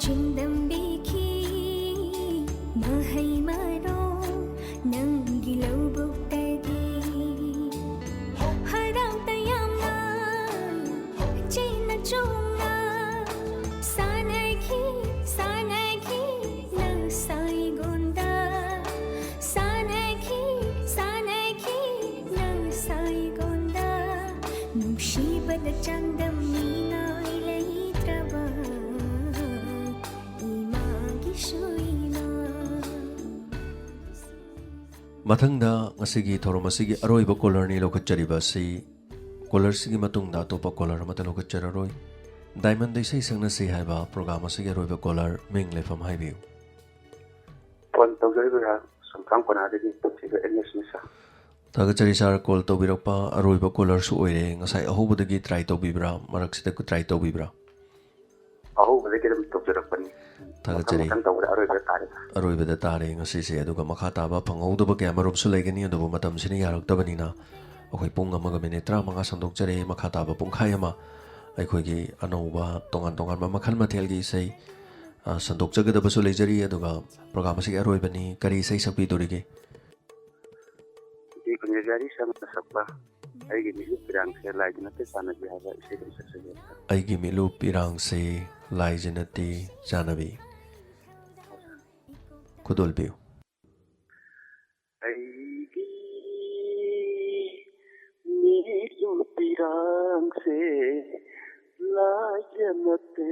चिंदम बेखी महै मरो नंगी लौबुक्तगी हराम तयामना चेना चोंगा सानखी सानखी नसाई गोंदा सानखी सानखी नसाई गोंदा नुशीबद चंदम मीना इलैत्रबा इमागी शुइमा ꯃꯊꯪꯗ ꯉꯁꯤꯒꯤ ꯊꯧꯔꯝ ꯑꯁꯤꯒꯤ ꯑꯔꯣꯏꯕ ꯀꯣꯂꯔꯅꯤ ꯂꯧꯈꯠꯆꯔꯤꯕ ꯑꯁꯤ ꯀꯣꯂꯔꯁꯤꯒꯤ ꯃꯇꯨꯡꯗ ꯑꯇꯣꯞꯄ ꯀꯣꯂꯔ ꯑꯃꯠꯇ ꯂꯧꯈꯠꯆꯔꯔꯣꯏ ꯗꯥꯏꯃꯟꯗ ꯏꯁꯩ ꯁꯛꯅꯁꯤ ꯍꯥꯏꯕ ꯄ꯭ꯔꯣꯒ꯭ꯔꯥꯝ ꯑꯁꯤꯒꯤ ꯑꯔꯣꯏꯕ ꯀꯣꯂꯔ ꯃꯤꯡ ꯂꯩꯐꯝ ꯍꯥꯏꯕꯤꯌꯨ ꯐꯣꯟ ꯇꯧꯖꯔꯤꯕ ꯁꯨꯝꯊꯥꯡ ꯀꯣꯅꯥꯗꯒꯤ ꯇꯧꯖꯔꯤꯕ ꯑꯦꯟ.ꯑꯦꯁ.ꯅꯤ ꯁꯥꯔ ꯊꯥꯒꯠꯆꯔꯤ ꯁꯥꯔ ꯀꯣꯜ ꯇꯧꯕꯤꯔꯛꯄ ꯑꯔꯣꯏꯕ ꯀꯣꯂꯔꯁꯨ ꯑꯣꯏꯔꯦ ꯉꯁꯥꯏ ꯑꯍꯧꯕꯗꯒꯤ ꯇ꯭ꯔꯥꯏ ꯇꯧꯕꯤꯕ꯭ꯔꯥ ꯃꯔꯛꯁꯤꯗ ꯇ꯭ꯔꯥꯏ ꯇꯧꯕꯤꯕ꯭ꯔꯥ ꯑꯍꯧꯕꯗꯒꯤ ꯑꯗꯨꯝ ꯇꯧꯖꯔꯛꯄꯅꯤ ꯊꯥꯒꯠꯆꯔꯤ ꯃꯊꯪ ꯇꯧꯕꯗ ꯑꯔꯣꯏꯕꯗ ꯇꯥꯔꯦ ꯑꯔꯣꯏꯕꯗ ꯇꯥꯔꯦ ꯉꯁꯤꯁꯦ ꯑꯗꯨꯒ ꯃꯈꯥ ꯇꯥꯕ ꯐꯪꯍꯧꯗꯕ ꯀꯌꯥ ꯃꯔꯨꯝꯁꯨ ꯂꯩꯒꯅꯤ ꯑꯗꯨꯕꯨ ꯃꯇꯝꯁꯤꯅ ꯌꯥꯔꯛꯇꯕꯅꯤꯅ ꯑꯩꯈꯣꯏ ꯄꯨꯡ ꯑꯃꯒ ꯃꯤꯅꯤꯠ 35 ꯁꯟꯗꯣꯛꯆꯔꯦ ꯃꯈꯥ ꯇꯥꯕ ꯄꯨꯡꯈꯥꯏ ꯑꯃ ꯑꯩꯈꯣꯏꯒꯤ ꯑꯅꯧꯕ ꯇꯣꯉꯥꯟ ꯇꯣꯉꯥꯟꯕ ꯃꯈꯜ ꯃꯊꯦꯜꯒꯤ ꯏꯁꯩ ꯁꯟꯗꯣꯛꯆꯒꯗꯕꯁꯨ ꯂꯩꯖꯔꯤ ꯑꯗꯨꯒ ꯄ꯭ꯔꯣꯒ꯭ꯔꯥꯝ ꯑꯁꯤꯒꯤ ꯑꯔꯣꯏꯕꯅꯤ ꯀꯔꯤ ꯏꯁꯩ ꯁꯛꯄꯤꯗꯣꯔꯤꯒꯦ ꯀꯨꯟꯖꯖꯥꯔꯤ ꯁꯪꯅ ꯁꯛꯄ ꯑꯩꯒꯤ ꯃꯤꯠꯂꯨꯞ ꯄꯤꯔꯥꯡꯁꯦ ꯂꯥꯏꯗ ꯅꯠꯇꯦ ꯆꯥꯟꯅꯕꯤ ꯍꯥꯏꯕ ꯏꯁꯩ ꯑꯗꯨꯝ ꯁꯛꯆꯒꯦ ꯑꯩꯒꯤ ꯃꯤꯠꯂꯨꯞ ꯄꯤꯔꯥꯡꯁꯦ ꯂꯥꯏꯖ ꯅꯠꯇꯦ ꯆꯥꯟꯅꯕꯤ ꯈꯨꯗꯣꯜꯕꯤꯌꯨ ꯑꯩꯒꯤ ꯃꯤꯠꯂꯨꯞ ꯄꯤꯔꯥꯡꯁꯦ ꯂꯥꯏꯗ ꯅꯠꯇꯦ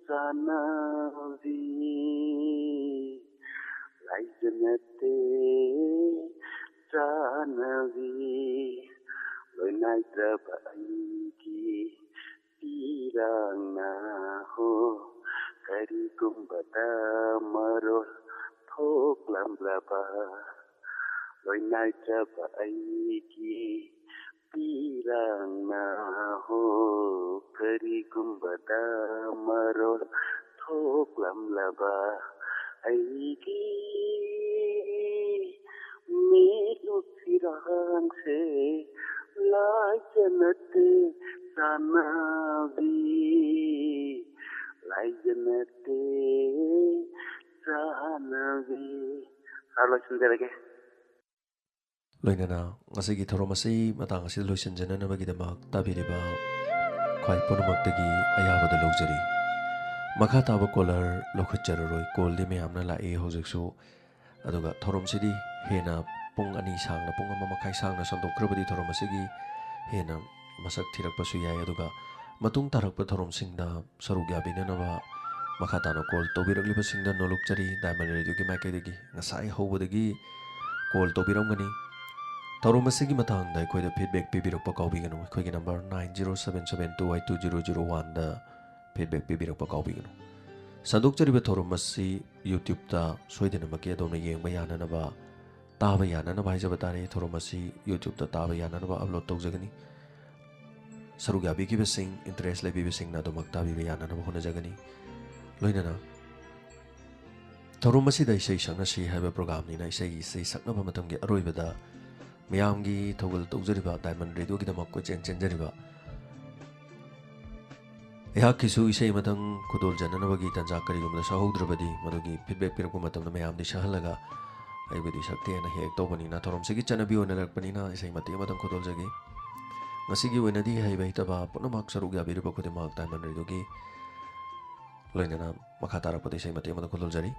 ꯆꯥꯟꯅꯕꯤ ꯂꯥꯏꯗ ꯅꯠꯇꯦ ꯆꯥꯟꯅꯕꯤ ꯂꯣꯏꯅꯥꯏꯗ꯭ꯔꯕ ꯑꯩꯒꯤ ꯄꯤꯔꯥꯡꯅ ꯍꯣ ꯀꯔꯤꯒꯨꯝꯕꯗ ꯃꯔꯣꯜ ꯊꯣꯛꯂꯝꯂꯕ ꯂꯣꯏꯅꯥꯏꯗ꯭ꯔꯕ ꯑꯩꯒꯤ ꯄꯤꯔꯥꯡꯅ ꯍꯣ ꯀꯔꯤꯒꯨꯝꯕꯗ ꯃꯔꯣꯜ ꯊꯣꯛꯂꯝꯂꯕ ꯑꯩꯒꯤ ꯃꯤꯠꯂꯨꯞ ꯄꯤꯔꯥꯡꯁꯦ ꯂꯥꯏꯗ ꯅꯠꯇꯦ ꯆꯥꯟꯅꯕꯤ ꯂꯥꯏꯗ ꯅꯠꯇꯦ ꯆꯥꯟꯅꯕꯤ ꯁꯥꯔ ꯂꯣꯏꯁꯤꯟꯖꯔꯒꯦ ꯂꯣꯏꯅꯅ ꯉꯁꯤꯒꯤ ꯊꯧꯔꯝ ꯑꯁꯤ ꯃꯇꯥꯡ ꯑꯁꯤꯗ ꯂꯣꯏꯁꯤꯟꯖꯅꯅꯕꯒꯤꯗꯃꯛ ꯇꯥꯕꯤꯔꯤꯕ ख्वाई पुनमक्तगी अयाबद लौजरी मखा ताब कॉलर लौखटजररोय कॉल दि मैमना लाए हौजिकसु अदुगा थोरम सिदी हेना पुंग अनि सांगना पुंग अमा मखाई सांगना संदोखरबदी थोरम असिगी हेना मसक थिरकपसु याय अदुगा मतुंग तारकप थोरम सिंगदा सरुग याबिननबा मखा ताना कॉल तौबिरकलिबा सिंगदा नोलुकचरी डायमंड रेडियो की माइकेदगी ngasai हौबदगी call तौबिरमगनी theorem असिगी मतांगदा अखोइदा feedback पिबिरकपा काउबिगनु अखोइगी number 9077282001 दा फीडबैक पिबिरकपा काउबिगनु संदोकचरिबा थोरम असि यूट्यूब ता सोइदनमके अदोमना येंगबा याननबा ताबा याननबा हाइजबा तारे थोरम असि यूट्यूब ता ताबा याननबा अपलोड तौजगनी सरुग याबिगिबसिंग इंटरेस्ट लेबिबसिंगना अदोमक ताबिबा याननबा होनजगनी लोइनना थोरम असिदा इसै सकनसि हाइबा प्रोग्राम निना इसै सकनबा मतमगे अरोइबदा मियामगी थौगल तौजरिबा डायमंड रेडियो की दमक को चेंजरिबा यहाकिसु इसै मतंग खुदोल जननबगी तंजा करिगुमदा सहोद्रबदी मदुगी फीडबैक पिरकु मतमना मयामदि सहलगा आइबदी सक्तेना हेक तौबनिना थोरम सिगी चनबी ओना लकपनिना इसै मते मतंग खुदोल जगी ngasiगी ओइनदी हाइबा हितबा पुनमक सरुग याबिरबा खुदिमाक डायमंड रेडियो की लोइनना मखा तारकपदि इसै मते मतंग खुदोल जरी